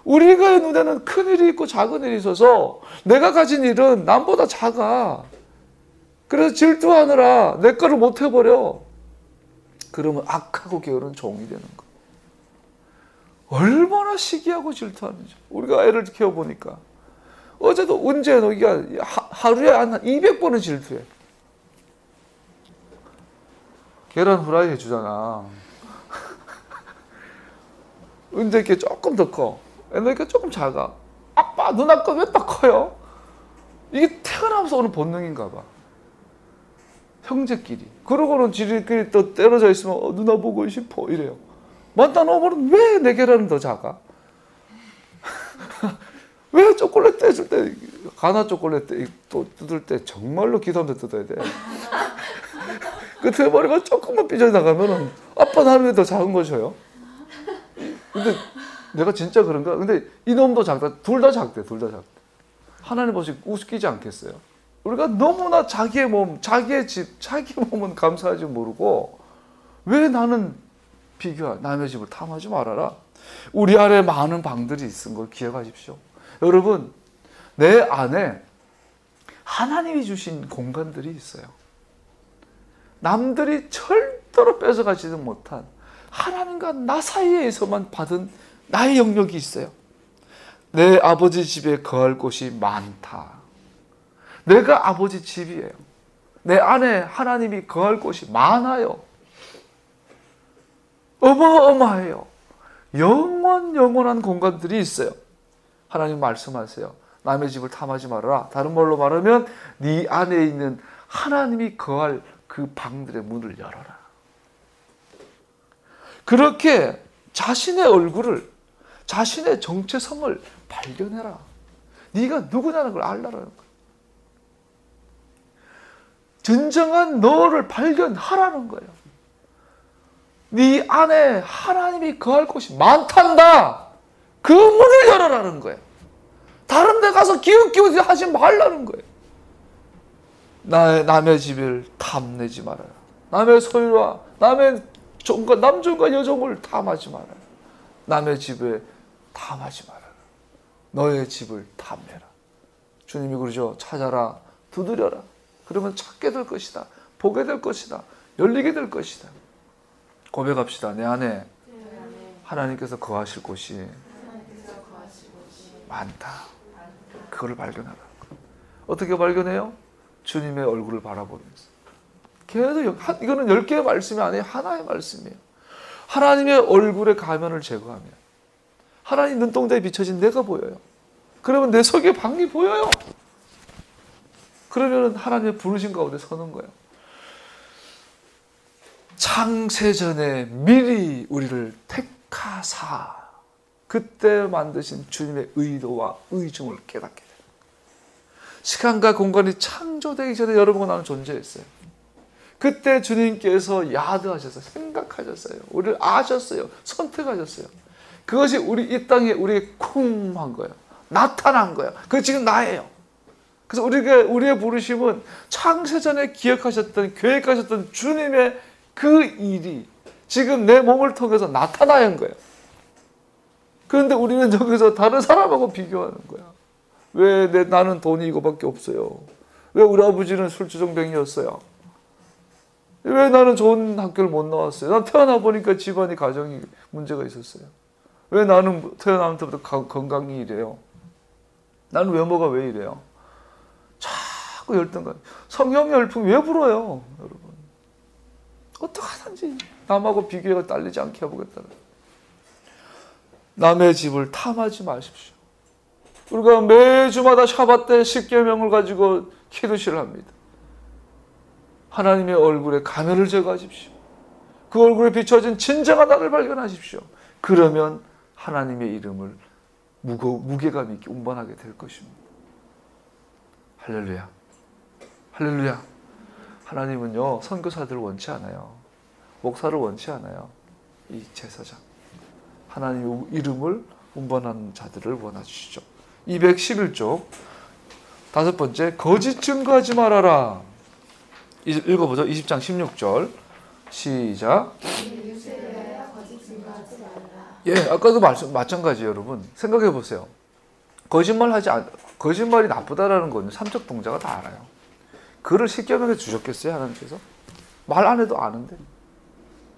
Speaker 1: 우리가 눈에는 큰 일이 있고 작은 일이 있어서 내가 가진 일은 남보다 작아. 그래서 질투하느라 내 거를 못 해버려. 그러면 악하고 게으른 종이 되는 거야. 얼마나 시기하고 질투하는지. 우리가 애를 키워보니까 어제도 은재 너기가 하루에 한 200번은 질투해. 계란 후라이 해주잖아. 은재께 조금 더 커. 너희가 조금 작아. 아빠 누나 거 왜 딱 커요? 이게 태어나면서 오는 본능인가 봐. 형제끼리. 그러고는 지들끼리 또 떨어져 있으면 누나 보고 싶어 이래요. 만나 놓으면 왜 내 계란은 더 작아? 왜 초콜릿 떼줄 때 가나 초콜릿 또 뜯을 때 정말로 기도하면서 뜯어야 돼. 끝에 머리가 조금만 삐져나가면 아빠 나는 왜 더 작은 거 줘요? 근데 내가 진짜 그런가? 근데 이놈도 작다. 둘 다 작대. 둘 다 작대. 하나님 보시고 웃기지 않겠어요? 우리가 너무나 자기의 몸, 자기의 집, 자기 몸은 감사하지 모르고 왜 나는 남의 집을 탐하지 말아라. 우리 안에 많은 방들이 있은 걸 기억하십시오. 여러분, 내 안에 하나님이 주신 공간들이 있어요. 남들이 절대로 뺏어가지는 못한 하나님과 나 사이에서만 받은 나의 영역이 있어요. 내 아버지 집에 거할 곳이 많다. 내가 아버지 집이에요. 내 안에 하나님이 거할 곳이 많아요. 어마어마해요. 영원한 공간들이 있어요. 하나님 말씀하세요. 남의 집을 탐하지 말아라. 다른 말로 말하면 네 안에 있는 하나님이 거할 그 방들의 문을 열어라. 그렇게 자신의 얼굴을, 자신의 정체성을 발견해라. 네가 누구냐는 걸 알라라는 거예요. 진정한 너를 발견하라는 거예요. 네 안에 하나님이 거할 곳이 많단다. 그 문을 열어라는 거예요. 다른 데 가서 기웃기웃 하지 말라는 거예요. 남의 집을 탐내지 말아라. 남의 소유와 남의 남종과 여종을 탐하지 말아라. 남의 집에 탐하지 말아라. 너의 집을 탐내라. 주님이 그러죠. 찾아라, 두드려라. 그러면 찾게 될 것이다. 보게 될 것이다. 열리게 될 것이다. 고백합시다. 내 안에 하나님께서 거하실 곳이 많다. 그걸 발견하라. 어떻게 발견해요? 주님의 얼굴을 바라보면서. 계속 이거는 10개의 말씀이 아니에요. 하나의 말씀이에요. 하나님의 얼굴의 가면을 제거하면 하나님 눈동자에 비춰진 내가 보여요. 그러면 내 속에 방이 보여요. 그러면 하나님의 부르신 가운데 서는 거예요. 창세전에 미리 우리를 택하사 그때 만드신 주님의 의도와 의중을 깨닫게 돼요. 시간과 공간이 창조되기 전에 여러분과 나는 존재했어요. 그때 주님께서 야드하셨어요. 생각하셨어요. 우리를 아셨어요. 선택하셨어요. 그것이 이 땅에 우리에게 쿵한 거예요. 나타난 거예요. 그게 지금 나예요. 그래서 우리의 부르심은 창세전에 기억하셨던, 계획하셨던 주님의 그 일이 지금 내 몸을 통해서 나타나야 한 거예요. 그런데 우리는 여기서 다른 사람하고 비교하는 거야. 왜 나는 돈이 이거밖에 없어요? 왜 우리 아버지는 술주정뱅이였어요? 왜 나는 좋은 학교를 못 나왔어요? 난 태어나 보니까 집안이 가정이 문제가 있었어요. 왜 나는 태어날 때부터 건강이 이래요? 나는 외모가 왜 이래요? 자꾸 열등감. 성령 열풍 왜 불어요, 여러분? 어떡하든지 남하고 비교가 딸리지 않게 해보겠다는. 남의 집을 탐하지 마십시오. 우리가 매주마다 샤bat 때 10계명을 가지고 키두시를 합니다. 하나님의 얼굴에 가면을 제거하십시오. 그 얼굴에 비춰진 진정한 나를 발견하십시오. 그러면 하나님의 이름을 무게감 있게 운반하게 될 것입니다. 할렐루야. 할렐루야. 하나님은요, 선교사들을 원치 않아요. 목사를 원치 않아요. 이 제사장. 하나님의 이름을 운반하는 자들을 원하시죠. 211쪽 다섯 번째, 거짓 증거하지 말아라. 읽어보죠. 20장 16절 시작. 예, 아까도 마찬가지예요, 여러분. 생각해 보세요. 거짓말이 나쁘다라는 건 삼적 동자가 다 알아요. 그를 십계명에 주셨겠어요, 하나님께서? 말 안 해도 아는데.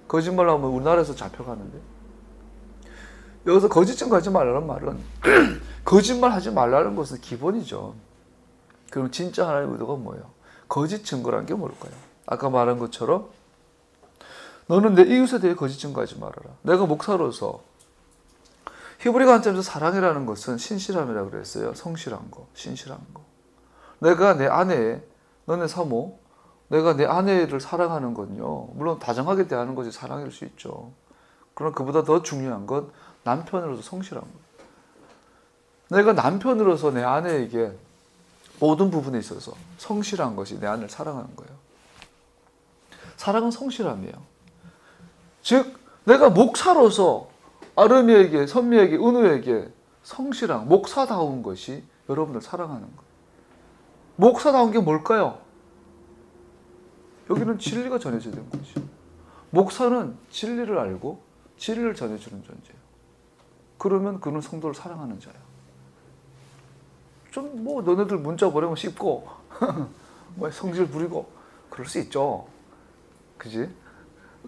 Speaker 1: 거짓말하면 우리나라에서 잡혀가는데. 여기서 거짓 증거하지 말라는 말은 거짓말하지 말라는 것은 기본이죠. 그럼 진짜 하나님의 의도가 뭐예요? 거짓 증거라는 게 뭘까요? 아까 말한 것처럼 너는 내 이웃에 대해 거짓 증거하지 말아라. 내가 목사로서 히브리가 관점에서 사랑이라는 것은 신실함이라고 그랬어요. 성실한 거, 신실한 거. 내가 내 아내, 너네 사모, 내가 내 아내를 사랑하는 건요, 물론 다정하게 대하는 것이 사랑일 수 있죠. 그러나 그보다 더 중요한 건 남편으로서 성실한 거예요. 내가 남편으로서 내 아내에게 모든 부분에 있어서 성실한 것이 내 아내를 사랑하는 거예요. 사랑은 성실함이에요. 즉 내가 목사로서 아름이에게, 선미에게, 은우에게 성실한, 목사다운 것이 여러분을 사랑하는 거예요. 목사다운 게 뭘까요? 여기는 진리가 전해져야 되는 거죠. 목사는 진리를 알고 진리를 전해주는 존재예요. 그러면 그는 성도를 사랑하는 자예요. 좀 너네들 문자 보내면 씹고 성질 부리고 그럴 수 있죠. 그지?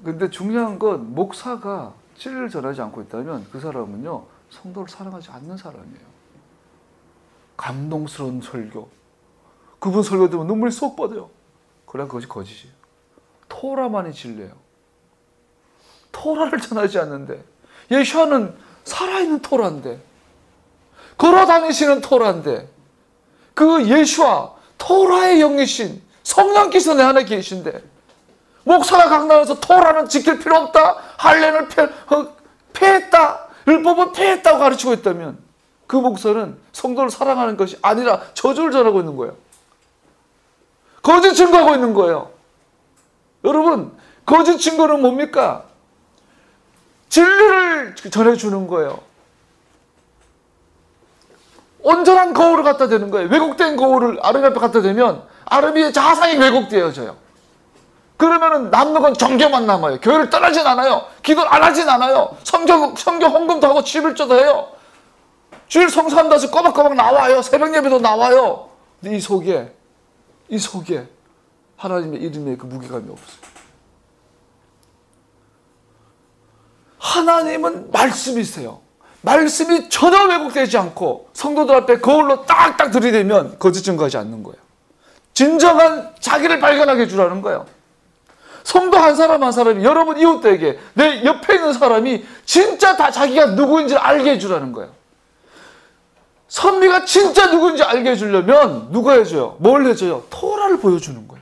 Speaker 1: 근데 중요한 건 목사가 진리를 전하지 않고 있다면 그 사람은요, 성도를 사랑하지 않는 사람이에요. 감동스러운 설교, 그분 설교 들으면 눈물이 쏙 뻗어요. 그래, 그것이 거짓이에요. 토라만이 진리예요. 토라를 전하지 않는데, 예수와는 살아있는 토라인데, 걸어다니시는 토라인데, 그 예수와 토라의 영이신 성령께서 내 안에 계신데, 목사가 강단에서 토라는 지킬 필요 없다, 할례는 폐했다, 율법은 폐했다고 가르치고 있다면 그 목사는 성도를 사랑하는 것이 아니라 저주를 전하고 있는 거예요. 거짓 증거하고 있는 거예요. 여러분, 거짓 증거는 뭡니까? 진리를 전해주는 거예요. 온전한 거울을 갖다 대는 거예요. 왜곡된 거울을 아름이 앞에 갖다 대면 아름이의 자상이 왜곡되어져요. 그러면은 남는 건 정죄만 남아요. 교회를 떠나진 않아요. 기도를 안 하진 않아요. 성경 헌금도 하고 11조도 해요. 주일 성수한다 해서 꼬박꼬박 나와요. 새벽 예배도 나와요. 근데 이 속에 하나님의 이름에 그 무게감이 없어요. 하나님은 말씀이세요. 말씀이 전혀 왜곡되지 않고 성도들 앞에 거울로 딱딱 들이대면 거짓 증거하지 않는 거예요. 진정한 자기를 발견하게 해주라는 거예요. 성도 한 사람 한 사람이 여러분 이웃들에게 내 옆에 있는 사람이 진짜 다 자기가 누구인지를 알게 해주라는 거예요. 선미가 진짜 누구인지 알게 해주려면 누가 해줘요? 뭘 해줘요? 토라를 보여주는 거예요.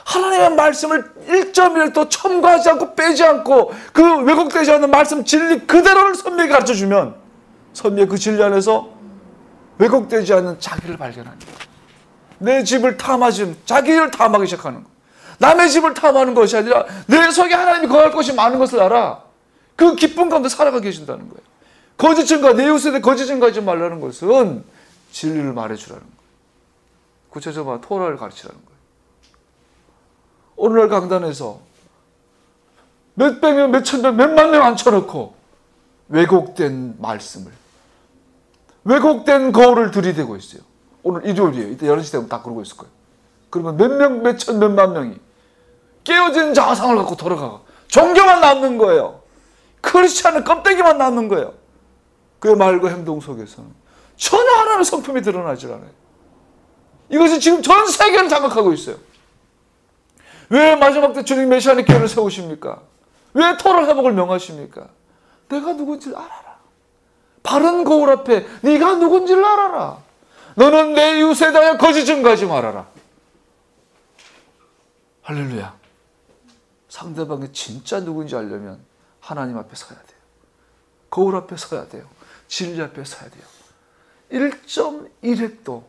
Speaker 1: 하나님의 말씀을 1.1도 첨가하지 않고 빼지 않고 그 왜곡되지 않는 말씀 진리 그대로를 선미에게 가르쳐주면 선미의 그 진리 안에서 왜곡되지 않는 자기를 발견하는 거예요. 내 집을 탐하지 자기를 탐하기 시작하는 거예요. 남의 집을 탐하는 것이 아니라 내 속에 하나님이 거할 것이 많은 것을 알아. 그 기쁨 가운데 살아가게 해준다는 거예요. 거짓 증거, 내 이웃에 대해 거짓 증거하지 말라는 것은 진리를 말해주라는 거예요. 구체적으로 토라를 가르치라는 거예요. 오늘날 강단에서 몇백 명, 몇천 명, 몇만 명 앉혀놓고 왜곡된 말씀을, 왜곡된 거울을 들이대고 있어요. 오늘 일요일이에요. 이때 11시 되면 다 그러고 있을 거예요. 그러면 몇 명, 몇천, 몇만 명이 깨어진 자상을 갖고 돌아가고 종교만 남는 거예요. 크리스찬은 껍데기만 남는 거예요. 그의 말과 행동 속에서는 전혀 하나님의 성품이 드러나질 않아요. 이것이 지금 전 세계를 장악하고 있어요. 왜 마지막 때 주님 메시아의 교회를 세우십니까? 왜 토를 회복을 명하십니까? 내가 누군지를 알아라. 바른 거울 앞에 네가 누군지를 알아라. 너는 내 이웃에 대하여 거짓 증거하지 말아라. 할렐루야. 상대방이 진짜 누군지 알려면 하나님 앞에 서야 돼요. 거울 앞에 서야 돼요. 진리 앞에 서야 돼요. 1.1핵도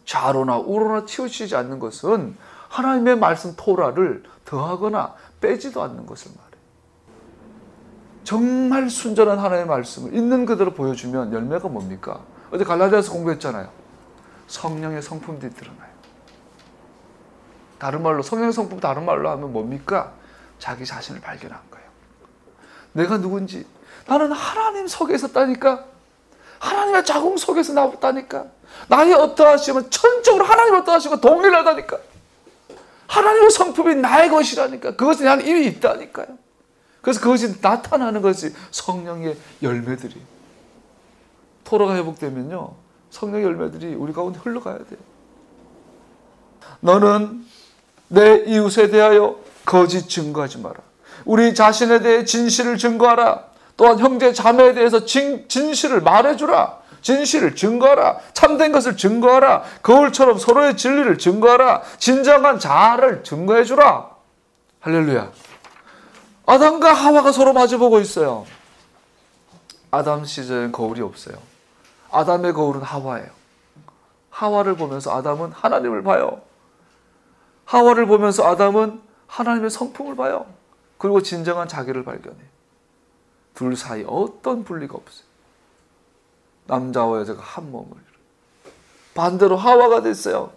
Speaker 1: 좌로나 우로나 치우치지 않는 것은 하나님의 말씀 토라를 더하거나 빼지도 않는 것을 말해요. 정말 순전한 하나님의 말씀을 있는 그대로 보여주면 열매가 뭡니까? 어제 갈라디아서 공부했잖아요. 성령의 성품들이 드러나요. 다른 말로 성령의 성품 다른 말로 하면 뭡니까? 자기 자신을 발견한 거예요. 내가 누군지 나는 하나님 속에 있었다니까. 하나님의 자궁 속에서 나왔다니까. 나의 어떠하심은 천적으로 하나님 어떠하심과 동일하다니까. 하나님의 성품이 나의 것이라니까. 그것이 나는 이미 있다니까요. 그래서 그것이 나타나는 것이 성령의 열매들이. 토라가 회복되면요, 성령의 열매들이 우리 가운데 흘러가야 돼요. 너는 내 이웃에 대하여 거짓 증거하지 마라. 우리 자신에 대해 진실을 증거하라. 또한 형제 자매에 대해서 진실을 말해주라. 진실을 증거하라. 참된 것을 증거하라. 거울처럼 서로의 진리를 증거하라. 진정한 자아를 증거해주라. 할렐루야. 아담과 하와가 서로 마주보고 있어요. 아담 시절엔 거울이 없어요. 아담의 거울은 하와예요. 하와를 보면서 아담은 하나님을 봐요. 하와를 보면서 아담은 하나님의 성품을 봐요. 그리고 진정한 자기를 발견해. 둘 사이 어떤 분리가 없어요. 남자와 여자가 한 몸을. 반대로 하와가 됐어요.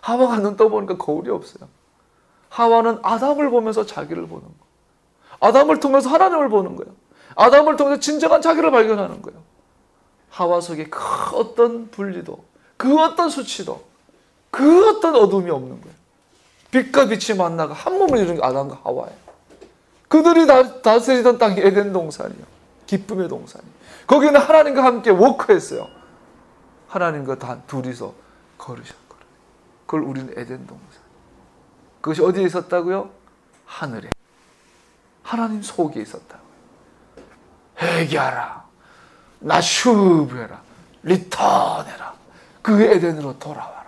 Speaker 1: 하와가 눈 떠보니까 거울이 없어요. 하와는 아담을 보면서 자기를 보는 거예요. 아담을 통해서 하나님을 보는 거예요. 아담을 통해서 진정한 자기를 발견하는 거예요. 하와 속에 그 어떤 분리도, 그 어떤 수치도, 그 어떤 어둠이 없는 거예요. 빛과 빛이 만나가 한 몸을 이룬 게 아담과 하와예요. 그들이 다스리던 땅이 에덴 동산이요. 기쁨의 동산이요. 거기는 하나님과 함께 워크했어요. 하나님과 다 둘이서 걸으셨거든요. 그걸 우리는 에덴 동산. 그것이 어디에 있었다고요? 하늘에. 하나님 속에 있었다고요. 회개하라. 나슈브해라. 리턴해라. 그 에덴으로 돌아와라.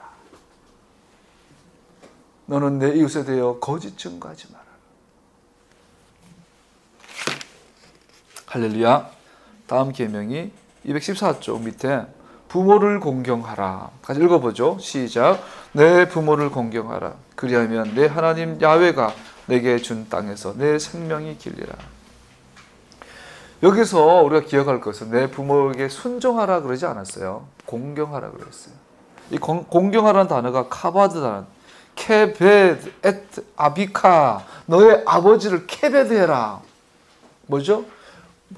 Speaker 1: 너는 내 이웃에 대하여 거짓 증거하지 마라. 할렐루야. 다음 계명이 214쪽 밑에 부모를 공경하라. 같이 읽어보죠. 시작. 내 부모를 공경하라. 그리하면 내 하나님 야훼가 내게 준 땅에서 내 생명이 길리라. 여기서 우리가 기억할 것은 내 부모에게 순종하라 그러지 않았어요. 공경하라 그랬어요. 이 공경하라는 단어가 카바드라는 케베드 엣 아비카, 너의 아버지를 케베드해라. 뭐죠?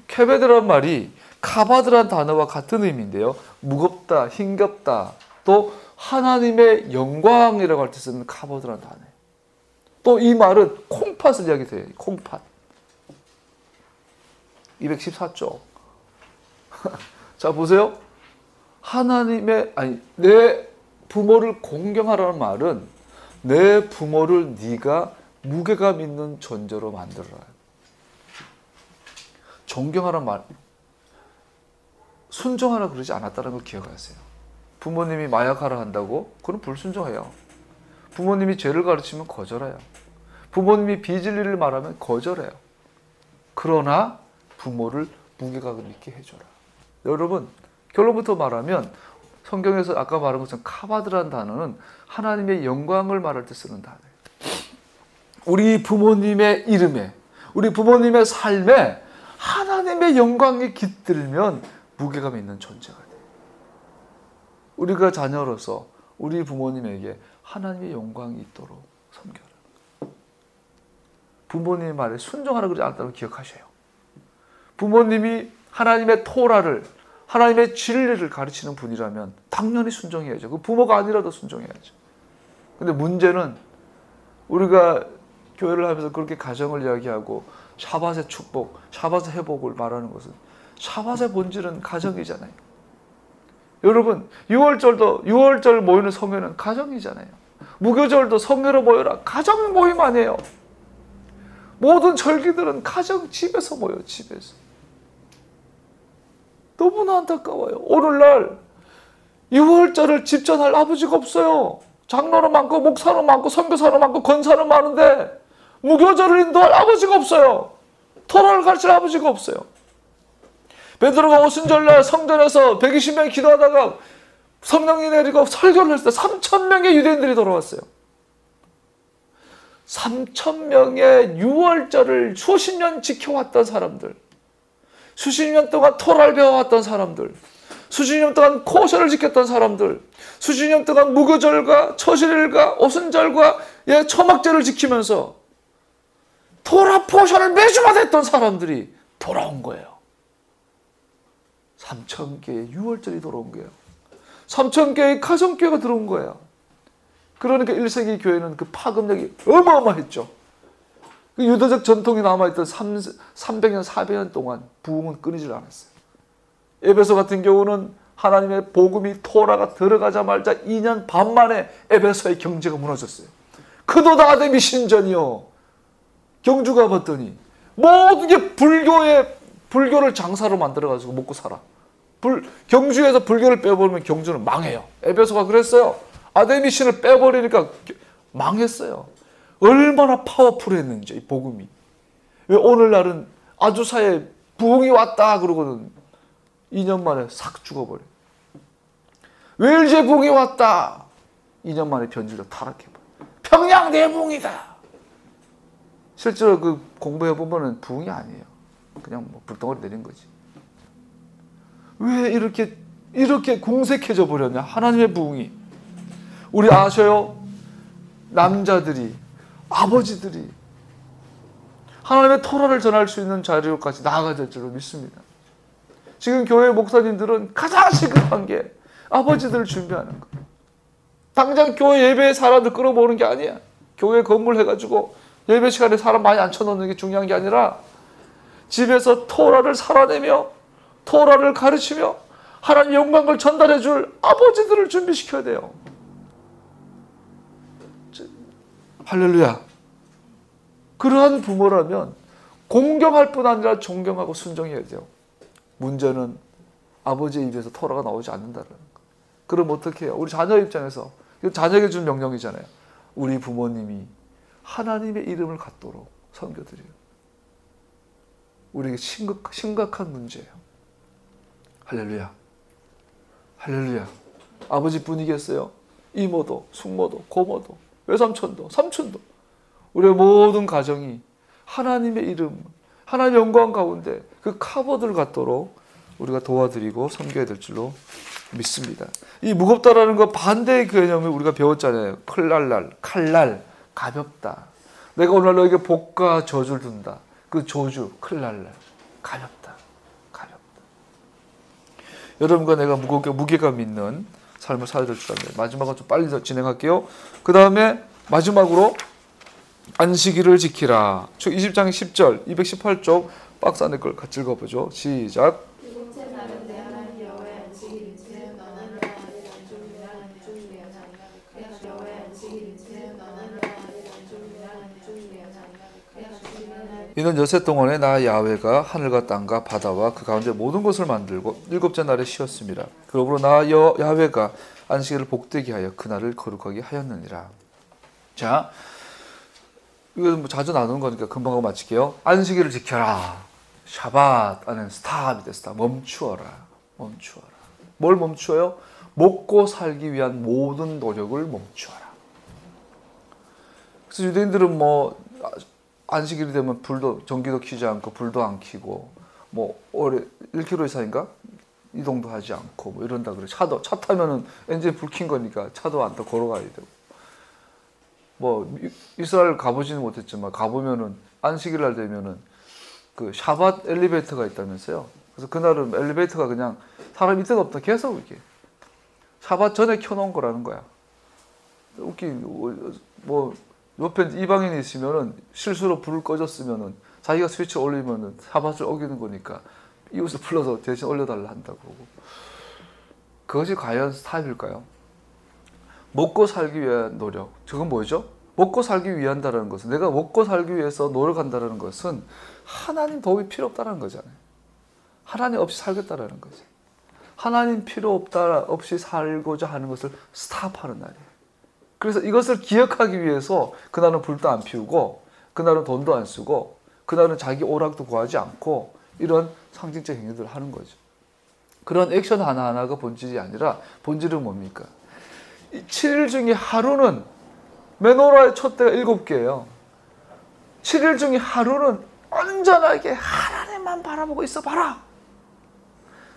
Speaker 1: 케베드란 말이 카바드란 단어와 같은 의미인데요. 무겁다, 힘겹다, 또 하나님의 영광이라고 할 때 쓰는 카바드란 단어예요. 또 이 말은 콩팥을 이야기해요. 콩팥. 214쪽. 자, 보세요. 내 부모를 공경하라는 말은 내 부모를 네가 무게감 있는 존재로 만들어라. 존경하라는 말, 순종하라 그러지 않았다는 걸 기억하세요. 부모님이 마약하라 한다고? 그건 불순종해요. 부모님이 죄를 가르치면 거절해요. 부모님이 비진리를 말하면 거절해요. 그러나 부모를 무게감을 있게 해줘라. 여러분, 결론부터 말하면 성경에서 아까 말한 것처럼 카바드라는 단어는 하나님의 영광을 말할 때 쓰는 단어예요. 우리 부모님의 이름에, 우리 부모님의 삶에 하나님의 영광이 깃들면 무게감 있는 존재가 돼요. 우리가 자녀로서 우리 부모님에게 하나님의 영광이 있도록 섬겨라. 부모님의 말에 순종하라 그러지 않았다는 걸 기억하셔요. 부모님이 하나님의 토라를, 하나님의 진리를 가르치는 분이라면 당연히 순종해야죠. 그 부모가 아니라도 순종해야죠. 근데 문제는 우리가 교회를 하면서 그렇게 가정을 이야기하고 샤밧의 축복, 샤밧의 회복을 말하는 것은 샤밧의 본질은 가정이잖아요. 여러분, 6월절 모이는 성회는 가정이잖아요. 무교절도 성회로 모여라. 가정 모임 아니에요. 모든 절기들은 가정, 집에서 모여요. 집에서. 너무나 안타까워요. 오늘날 6월절을 집전할 아버지가 없어요. 장로는 많고 목사는 많고 선교사는 많고 권사는 많은데 무교절을 인도할 아버지가 없어요. 토라를 가르칠 아버지가 없어요. 베드로가 오순절날 성전에서 120명이 기도하다가 성령이 내리고 설교를 했을 때 3,000명의 유대인들이 돌아왔어요. 3,000명의 6월절을 수십 년 지켜왔던 사람들, 수십 년 동안 토라를 배워왔던 사람들, 수십 년 동안 코셔를 지켰던 사람들, 수십 년 동안 무교절과 초실일과 오순절과 초막절을 지키면서 토라 포션을 매주마다 했던 사람들이 돌아온 거예요. 3,000개의 6월절이 돌아온 거예요. 3,000개의 가정교회가 들어온 거예요. 그러니까 1세기 교회는 그 파급력이 어마어마했죠. 그 유대적 전통이 남아있던 300년, 400년 동안 부흥은 끊이질 않았어요. 에베소 같은 경우는 하나님의 복음이 토라가 들어가자마자 2년 반 만에 에베소의 경제가 무너졌어요. 그도다 아데미 신전이요. 경주가 봤더니 모든 게 불교를 장사로 만들어가지고 먹고 살아. 경주에서 불교를 빼버리면 경주는 망해요. 에베소가 그랬어요. 아데미 신을 빼버리니까 망했어요. 얼마나 파워풀했는지, 이 복음이. 왜 오늘날은 아주사에 부흥이 왔다 그러고는 2년 만에 싹 죽어버려요. 웰즈에 부흥이 왔다. 2년 만에 변질로 타락해버려요. 평양대 부흥이다. 실제로 그 공부해보면 부흥이 아니에요. 그냥 뭐 불덩어리 내린 거지. 왜 이렇게 궁색해져 버렸냐? 하나님의 부흥이. 우리 아셔요? 남자들이, 아버지들이 하나님의 토라를 전할 수 있는 자리로까지 나아가야 될 줄로 믿습니다. 지금 교회 목사님들은 가장 시급한 게 아버지들을 준비하는 거. 당장 교회 예배에 사람들 끌어모으는 게 아니야. 교회 건물 해가지고 예배 시간에 사람 많이 앉혀놓는 게 중요한 게 아니라 집에서 토라를 살아내며 토라를 가르치며 하나님 영광을 전달해 줄 아버지들을 준비시켜야 돼요. 할렐루야. 그러한 부모라면 공경할 뿐 아니라 존경하고 순종해야 돼요. 문제는 아버지의 입에서 토라가 나오지 않는다는 거. 그럼 어떻게 해요? 우리 자녀 입장에서, 자녀에게 준 명령이잖아요. 우리 부모님이 하나님의 이름을 갖도록 섬겨드려요. 우리에게 심각한 문제예요. 할렐루야. 할렐루야. 아버지뿐이겠어요? 이모도, 숙모도, 고모도, 외삼촌도, 삼촌도. 우리의 모든 가정이 하나님의 이름, 하나님의 영광 가운데 그 카보드를 갖도록 우리가 도와드리고 섬겨야 될 줄로 믿습니다. 이 무겁다라는 거 반대의 개념을 우리가 배웠잖아요. 칼날, 가볍다. 내가 오늘 너에게 복과 저주를 둔다. 그 저주, 칼날, 가볍다. 여러분과 내가 무게감 있는 삶을 살아야 될 줄 압니다. 마지막으로 좀 빨리 진행할게요. 그 다음에 마지막으로 안식일을 지키라. 20장 10절, 218쪽 박스 안에 걸 같이 읽어보죠. 시작. 이는 여세 동안에 나 야훼가 하늘과 땅과 바다와 그 가운데 모든 것을 만들고 일곱째 날에 쉬었습니다. 그러므로 나 야훼가 안식일을 복되게 하여 그 날을 거룩하게 하였느니라. 자, 이거 뭐 자주 나누는 거니까 금방 하고 마칠게요. 안식일을 지켜라. 샤밧 안에는 스탑이 됐다. 멈추어라. 뭘 멈추어요? 먹고 살기 위한 모든 노력을 멈추어라. 그래서 유대인들은 뭐 안식일이 되면 전기도 켜지 않고 불도 안 켜고 뭐 1km 이상인가 이동도 하지 않고 뭐 이런다 그래. 차 타면은 엔진 불 킨 거니까 차도 안 타고 걸어가야 되고. 뭐 이스라엘 가보지는 못했지만 가보면은 안식일 날 되면은 그 샤밧 엘리베이터가 있다면서요. 그래서 그날은 엘리베이터가 그냥 사람 있든 없든 계속 이렇게 샤밧 전에 켜놓은 거라는 거야. 뭐 옆에 이방인이 있으면은 실수로 불을 꺼졌으면은 자기가 스위치 올리면은 샤밧을 어기는 거니까 이웃을 불러서 대신 올려달라 한다고. 그것이 과연 스탑일까요? 먹고 살기 위한 노력. 저건 뭐죠? 먹고 살기 위한다는 것은, 내가 먹고 살기 위해서 노력한다는 것은 하나님 도움이 필요 없다는 거잖아요. 하나님 없이 살겠다라는 거죠. 하나님 필요 없이 살고자 하는 것을 스탑하는 날이에요. 그래서 이것을 기억하기 위해서 그날은 불도 안 피우고 그날은 돈도 안 쓰고 그날은 자기 오락도 구하지 않고 이런 상징적 행위들을 하는 거죠. 그런 액션 하나하나가 본질이 아니라 본질은 뭡니까? 7일 중에 하루는 메노라의 촛대가 7개예요. 7일 중에 하루는 온전하게 하나님만 바라보고 있어 봐라.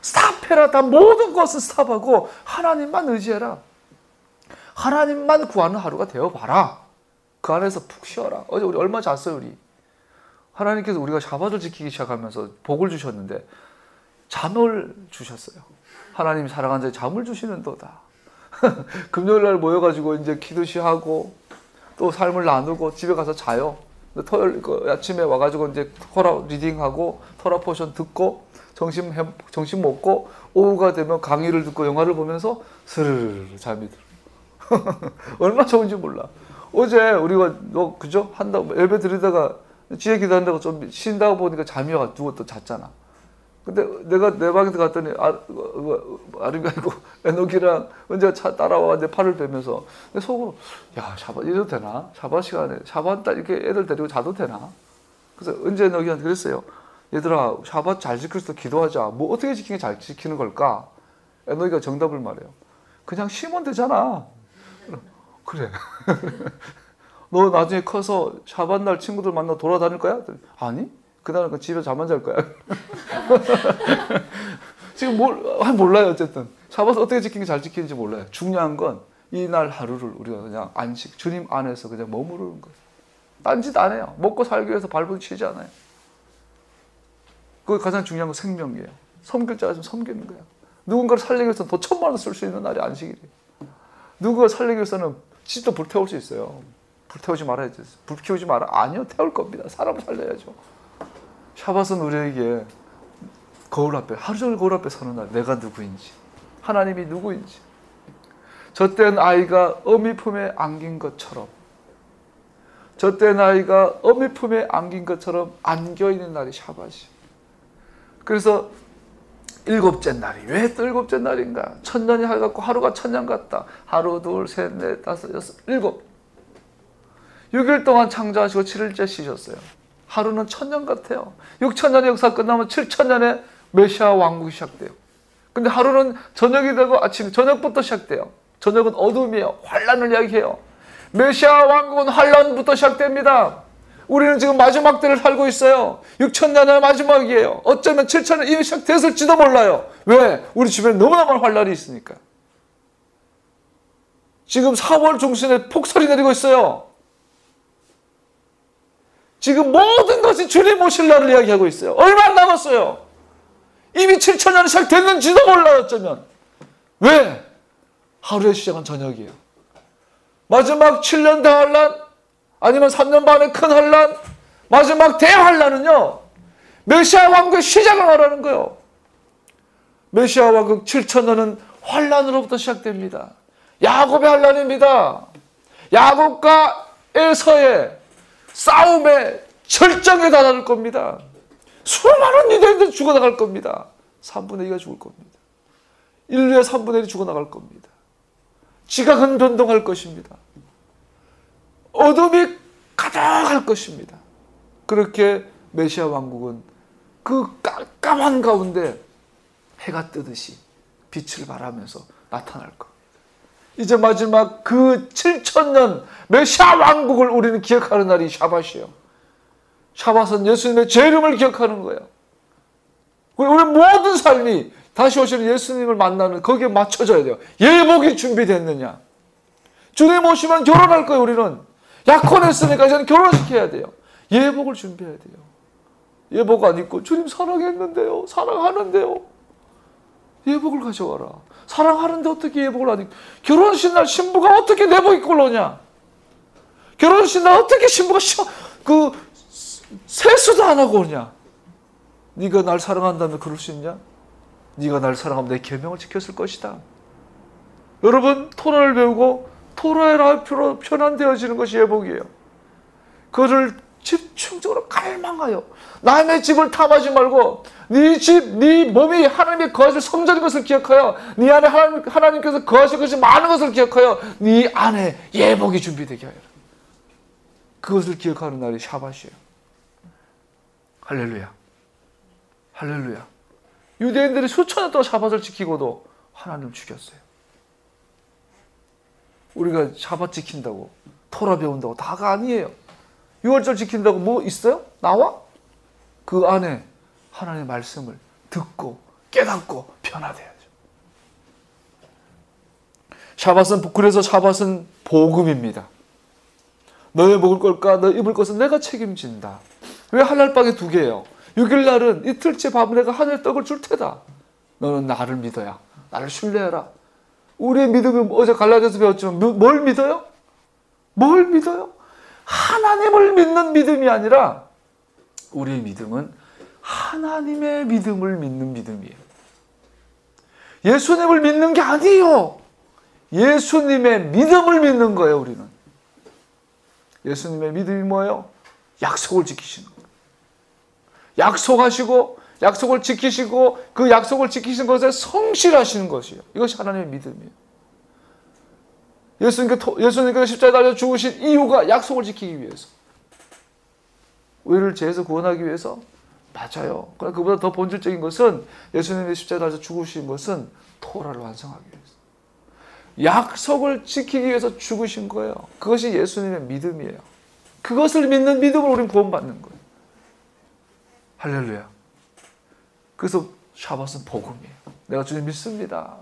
Speaker 1: 스탑해라. 다 모든 것을 스탑하고 하나님만 의지해라. 하나님만 구하는 하루가 되어봐라. 그 안에서 푹 쉬어라. 어제 우리 얼마 잤어요, 우리? 하나님께서 우리가 샤밧을 지키기 시작하면서 복을 주셨는데 잠을 주셨어요. 하나님이 사랑하는 자에 잠을 주시는도다. 금요일 날 모여가지고 이제 기도시하고 또 삶을 나누고 집에 가서 자요. 토요일 아침에 와가지고 이제 토라 리딩하고 토라 포션 듣고 점심 먹고 오후가 되면 강의를 듣고 영화를 보면서 스르르 잠이 들어. 얼마나 좋은지 몰라. 어제 우리가 그죠? 한다고 예배 드리다가 지혜 기도한다고 좀 쉰다고 보니까 잠이 와서 누워 또 잤잖아. 근데 내가 내 방에 갔더니 아름이 아니고 에녹이랑 은재가 따라와 내 팔을 베면서 내 속으로 야 샤밧 이래도 되나? 샤밧 시간에 샤밧 딱 이렇게 애들 데리고 자도 되나? 그래서 은재 에녹이한테 그랬어요. 얘들아 샤밧 잘 지킬 수 있도록 기도하자. 뭐 어떻게 지키는 게 잘 지키는 걸까? 에녹이가 정답을 말해요. 그냥 쉬면 되잖아. 그래. 너 나중에 커서 샤밧 날 친구들 만나 돌아다닐 거야? 아니? 그날은 집에서 잠만 잘 거야. 지금 몰라요. 어쨌든 샤밧을 어떻게 지키는 게 잘 지키는지 몰라요. 중요한 건 이날 하루를 우리가 그냥 안식, 주님 안에서 그냥 머무르는 거예요. 딴짓 안 해요. 먹고 살기 위해서 발부딪히지 않아요. 그게 가장 중요한 건 생명이에요. 섬길 자가 좀 섬기는 거야. 누군가를 살리기 위해서는 더 1,000만 원 쓸 수 있는 날이 안식일이에요. 누군가를 살리기 위해서는 집도 불태울 수 있어요. 불태우지 말아야지. 불 키우지 마라. 아니요. 태울 겁니다. 사람을 살려야죠. 샤밧은 우리에게 거울 앞에, 하루 종일 거울 앞에 서는 날, 내가 누구인지, 하나님이 누구인지, 젖된 아이가 어미 품에 안긴 것처럼, 젖된 아이가 어미 품에 안긴 것처럼 안겨있는 날이 샤밧이. 그래서 7째 날이, 왜 또 7째 날인가? 1000년이 해갖고 하루가 1000년 같다. 하루, 둘, 셋, 넷, 다섯, 여섯, 7. 6일 동안 창조하시고 7일째 쉬셨어요. 하루는 1000년 같아요. 6000년의 역사 끝나면 7000년의 메시아 왕국이 시작돼요. 근데 하루는 저녁이 되고 저녁부터 시작돼요. 저녁은 어둠이에요. 환란을 이야기해요. 메시아 왕국은 환란부터 시작됩니다. 우리는 지금 마지막 때를 살고 있어요. 6,000년의 마지막이에요. 어쩌면 7,000년 이미 시작됐을지도 몰라요. 왜? 우리 주변에 너무나 많은 환란이 있으니까. 지금 4월 중순에 폭설이 내리고 있어요. 지금 모든 것이 주님 오실 날을 이야기하고 있어요. 얼마 안 남았어요. 이미 7,000년이 시작됐는지도 몰라요. 어쩌면. 왜? 하루의 시작은 저녁이에요. 마지막 7년 대환란, 아니면 3년 반의 큰 환란, 마지막 대환란은요, 메시아 왕국의 시작을 말하는 거예요. 메시아 왕국 7,000년은 환란으로부터 시작됩니다. 야곱의 환란입니다. 야곱과 에서의 싸움의 절정에 다다를 겁니다. 수많은 유대인들이 죽어나갈 겁니다. 3분의 2가 죽을 겁니다. 인류의 3분의 1이 죽어나갈 겁니다. 지각은 변동할 것입니다. 어둠이 가득할 것입니다. 그렇게 메시아 왕국은 그 깜깜한 가운데 해가 뜨듯이 빛을 발하면서 나타날 겁니다. 이제 마지막 그 7,000년 메시아 왕국을 우리는 기억하는 날이 샤밧이에요. 샤밧은 예수님의 재림을 기억하는 거예요. 우리 모든 삶이 다시 오시는 예수님을 만나는 거기에 맞춰져야 돼요. 예복이 준비됐느냐. 주님 오시면 결혼할 거예요. 우리는 약혼했으니까 이제는 결혼시켜야 돼요. 예복을 준비해야 돼요. 예복 안 입고 주님 사랑했는데요, 사랑하는데요. 예복을 가져와라. 사랑하는데 어떻게 예복을 안 입고, 결혼식 날 신부가 어떻게 내복 입고 올라오냐. 결혼식 날 어떻게 신부가 세수도 안 하고 오냐. 네가 날 사랑한다면 그럴 수 있냐? 네가 날 사랑하면 내 계명을 지켰을 것이다. 여러분, 토라를 배우고 토라의 앞으로 편안되어지는 것이 예복이에요. 그를 집중적으로 갈망하여 남의 집을 탐하지 말고 네 집, 네 몸이 하나님의 거하실 성전인 것을 기억하여 네 안에 하나님께서 거하실 것이 많은 것을 기억하여 네 안에 예복이 준비되게 하여라. 그것을 기억하는 날이 샤밧이에요. 할렐루야. 할렐루야. 유대인들이 수천 년 동안 샤밧을 지키고도 하나님을 죽였어요. 우리가 샤밧 지킨다고, 토라 배운다고 다가 아니에요. 유월절 지킨다고 뭐 있어요? 나와? 그 안에 하나님의 말씀을 듣고 깨닫고 변화돼야죠. 그래서 샤밧은 복음입니다. 너의 먹을 것과 너 입을 것은 내가 책임진다. 왜 할랄방에 2개예요? 6일날은 이틀째 밥은 내가 하늘의 떡을 줄 테다. 너는 나를 믿어야, 나를 신뢰해라. 우리의 믿음은 어제 갈라디아서 배웠지만 뭘 믿어요? 뭘 믿어요? 하나님을 믿는 믿음이 아니라 우리의 믿음은 하나님의 믿음을 믿는 믿음이에요. 예수님을 믿는 게 아니에요. 예수님의 믿음을 믿는 거예요. 우리는. 예수님의 믿음이 뭐예요? 약속을 지키시는 거예요. 약속하시고 약속을 지키시고 그 약속을 지키신 것에 성실하시는 것이에요. 이것이 하나님의 믿음이에요. 예수님께서 십자가에 달려 죽으신 이유가 약속을 지키기 위해서. 우리를 죄에서 구원하기 위해서? 맞아요. 그러나 그보다 더 본질적인 것은 예수님의 십자가에 달려 죽으신 것은 토라를 완성하기 위해서. 약속을 지키기 위해서 죽으신 거예요. 그것이 예수님의 믿음이에요. 그것을 믿는 믿음으로 우리는 구원받는 거예요. 할렐루야. 그래서 샤밧은 복음이에요. 내가 주님 믿습니다.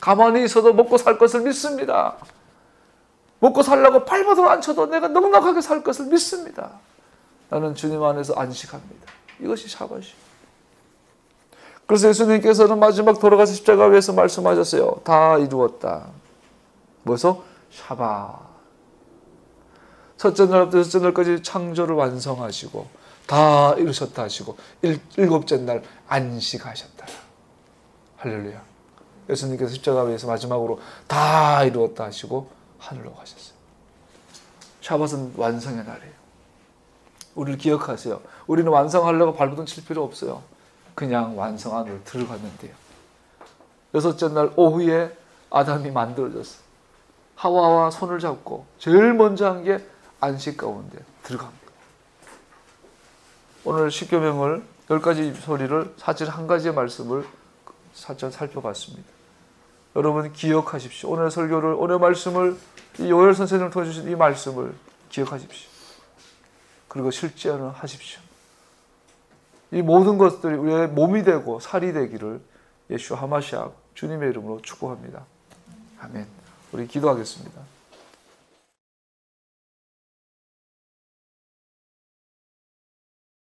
Speaker 1: 가만히 있어도 먹고 살 것을 믿습니다. 먹고 살려고 발버둥 안 쳐도 내가 넉넉하게 살 것을 믿습니다. 나는 주님 안에서 안식합니다. 이것이 샤밧이에요. 그래서 예수님께서는 마지막 돌아가서 십자가 위에서 말씀하셨어요. 다 이루었다. 뭐서? 샤밧. 첫째 날부터 여섯째 날까지 창조를 완성하시고 다 이루셨다 하시고 일곱째 날 안식하셨다. 할렐루야. 예수님께서 십자가 위에서 마지막으로 다 이루었다 하시고 하늘로 가셨어요. 샤밧은 완성의 날이에요. 우리를 기억하세요. 우리는 완성하려고 발버둥 칠 필요 없어요. 그냥 완성 안으로 들어가면 돼요. 여섯째 날 오후에 아담이 만들어졌어요. 하와와 손을 잡고 제일 먼저 한 게 안식 가운데 들어갑니다. 오늘 십계명을 10가지 소리를 사실 한 가지의 말씀을 살짝 살펴봤습니다. 여러분 기억하십시오. 오늘 설교를, 오늘 말씀을, 이 요엘 선생님을 통해 주신 이 말씀을 기억하십시오. 그리고 실천을 하십시오. 이 모든 것들이 우리의 몸이 되고 살이 되기를 예수 하마시아 주님의 이름으로 축복합니다. 아멘. 우리 기도하겠습니다.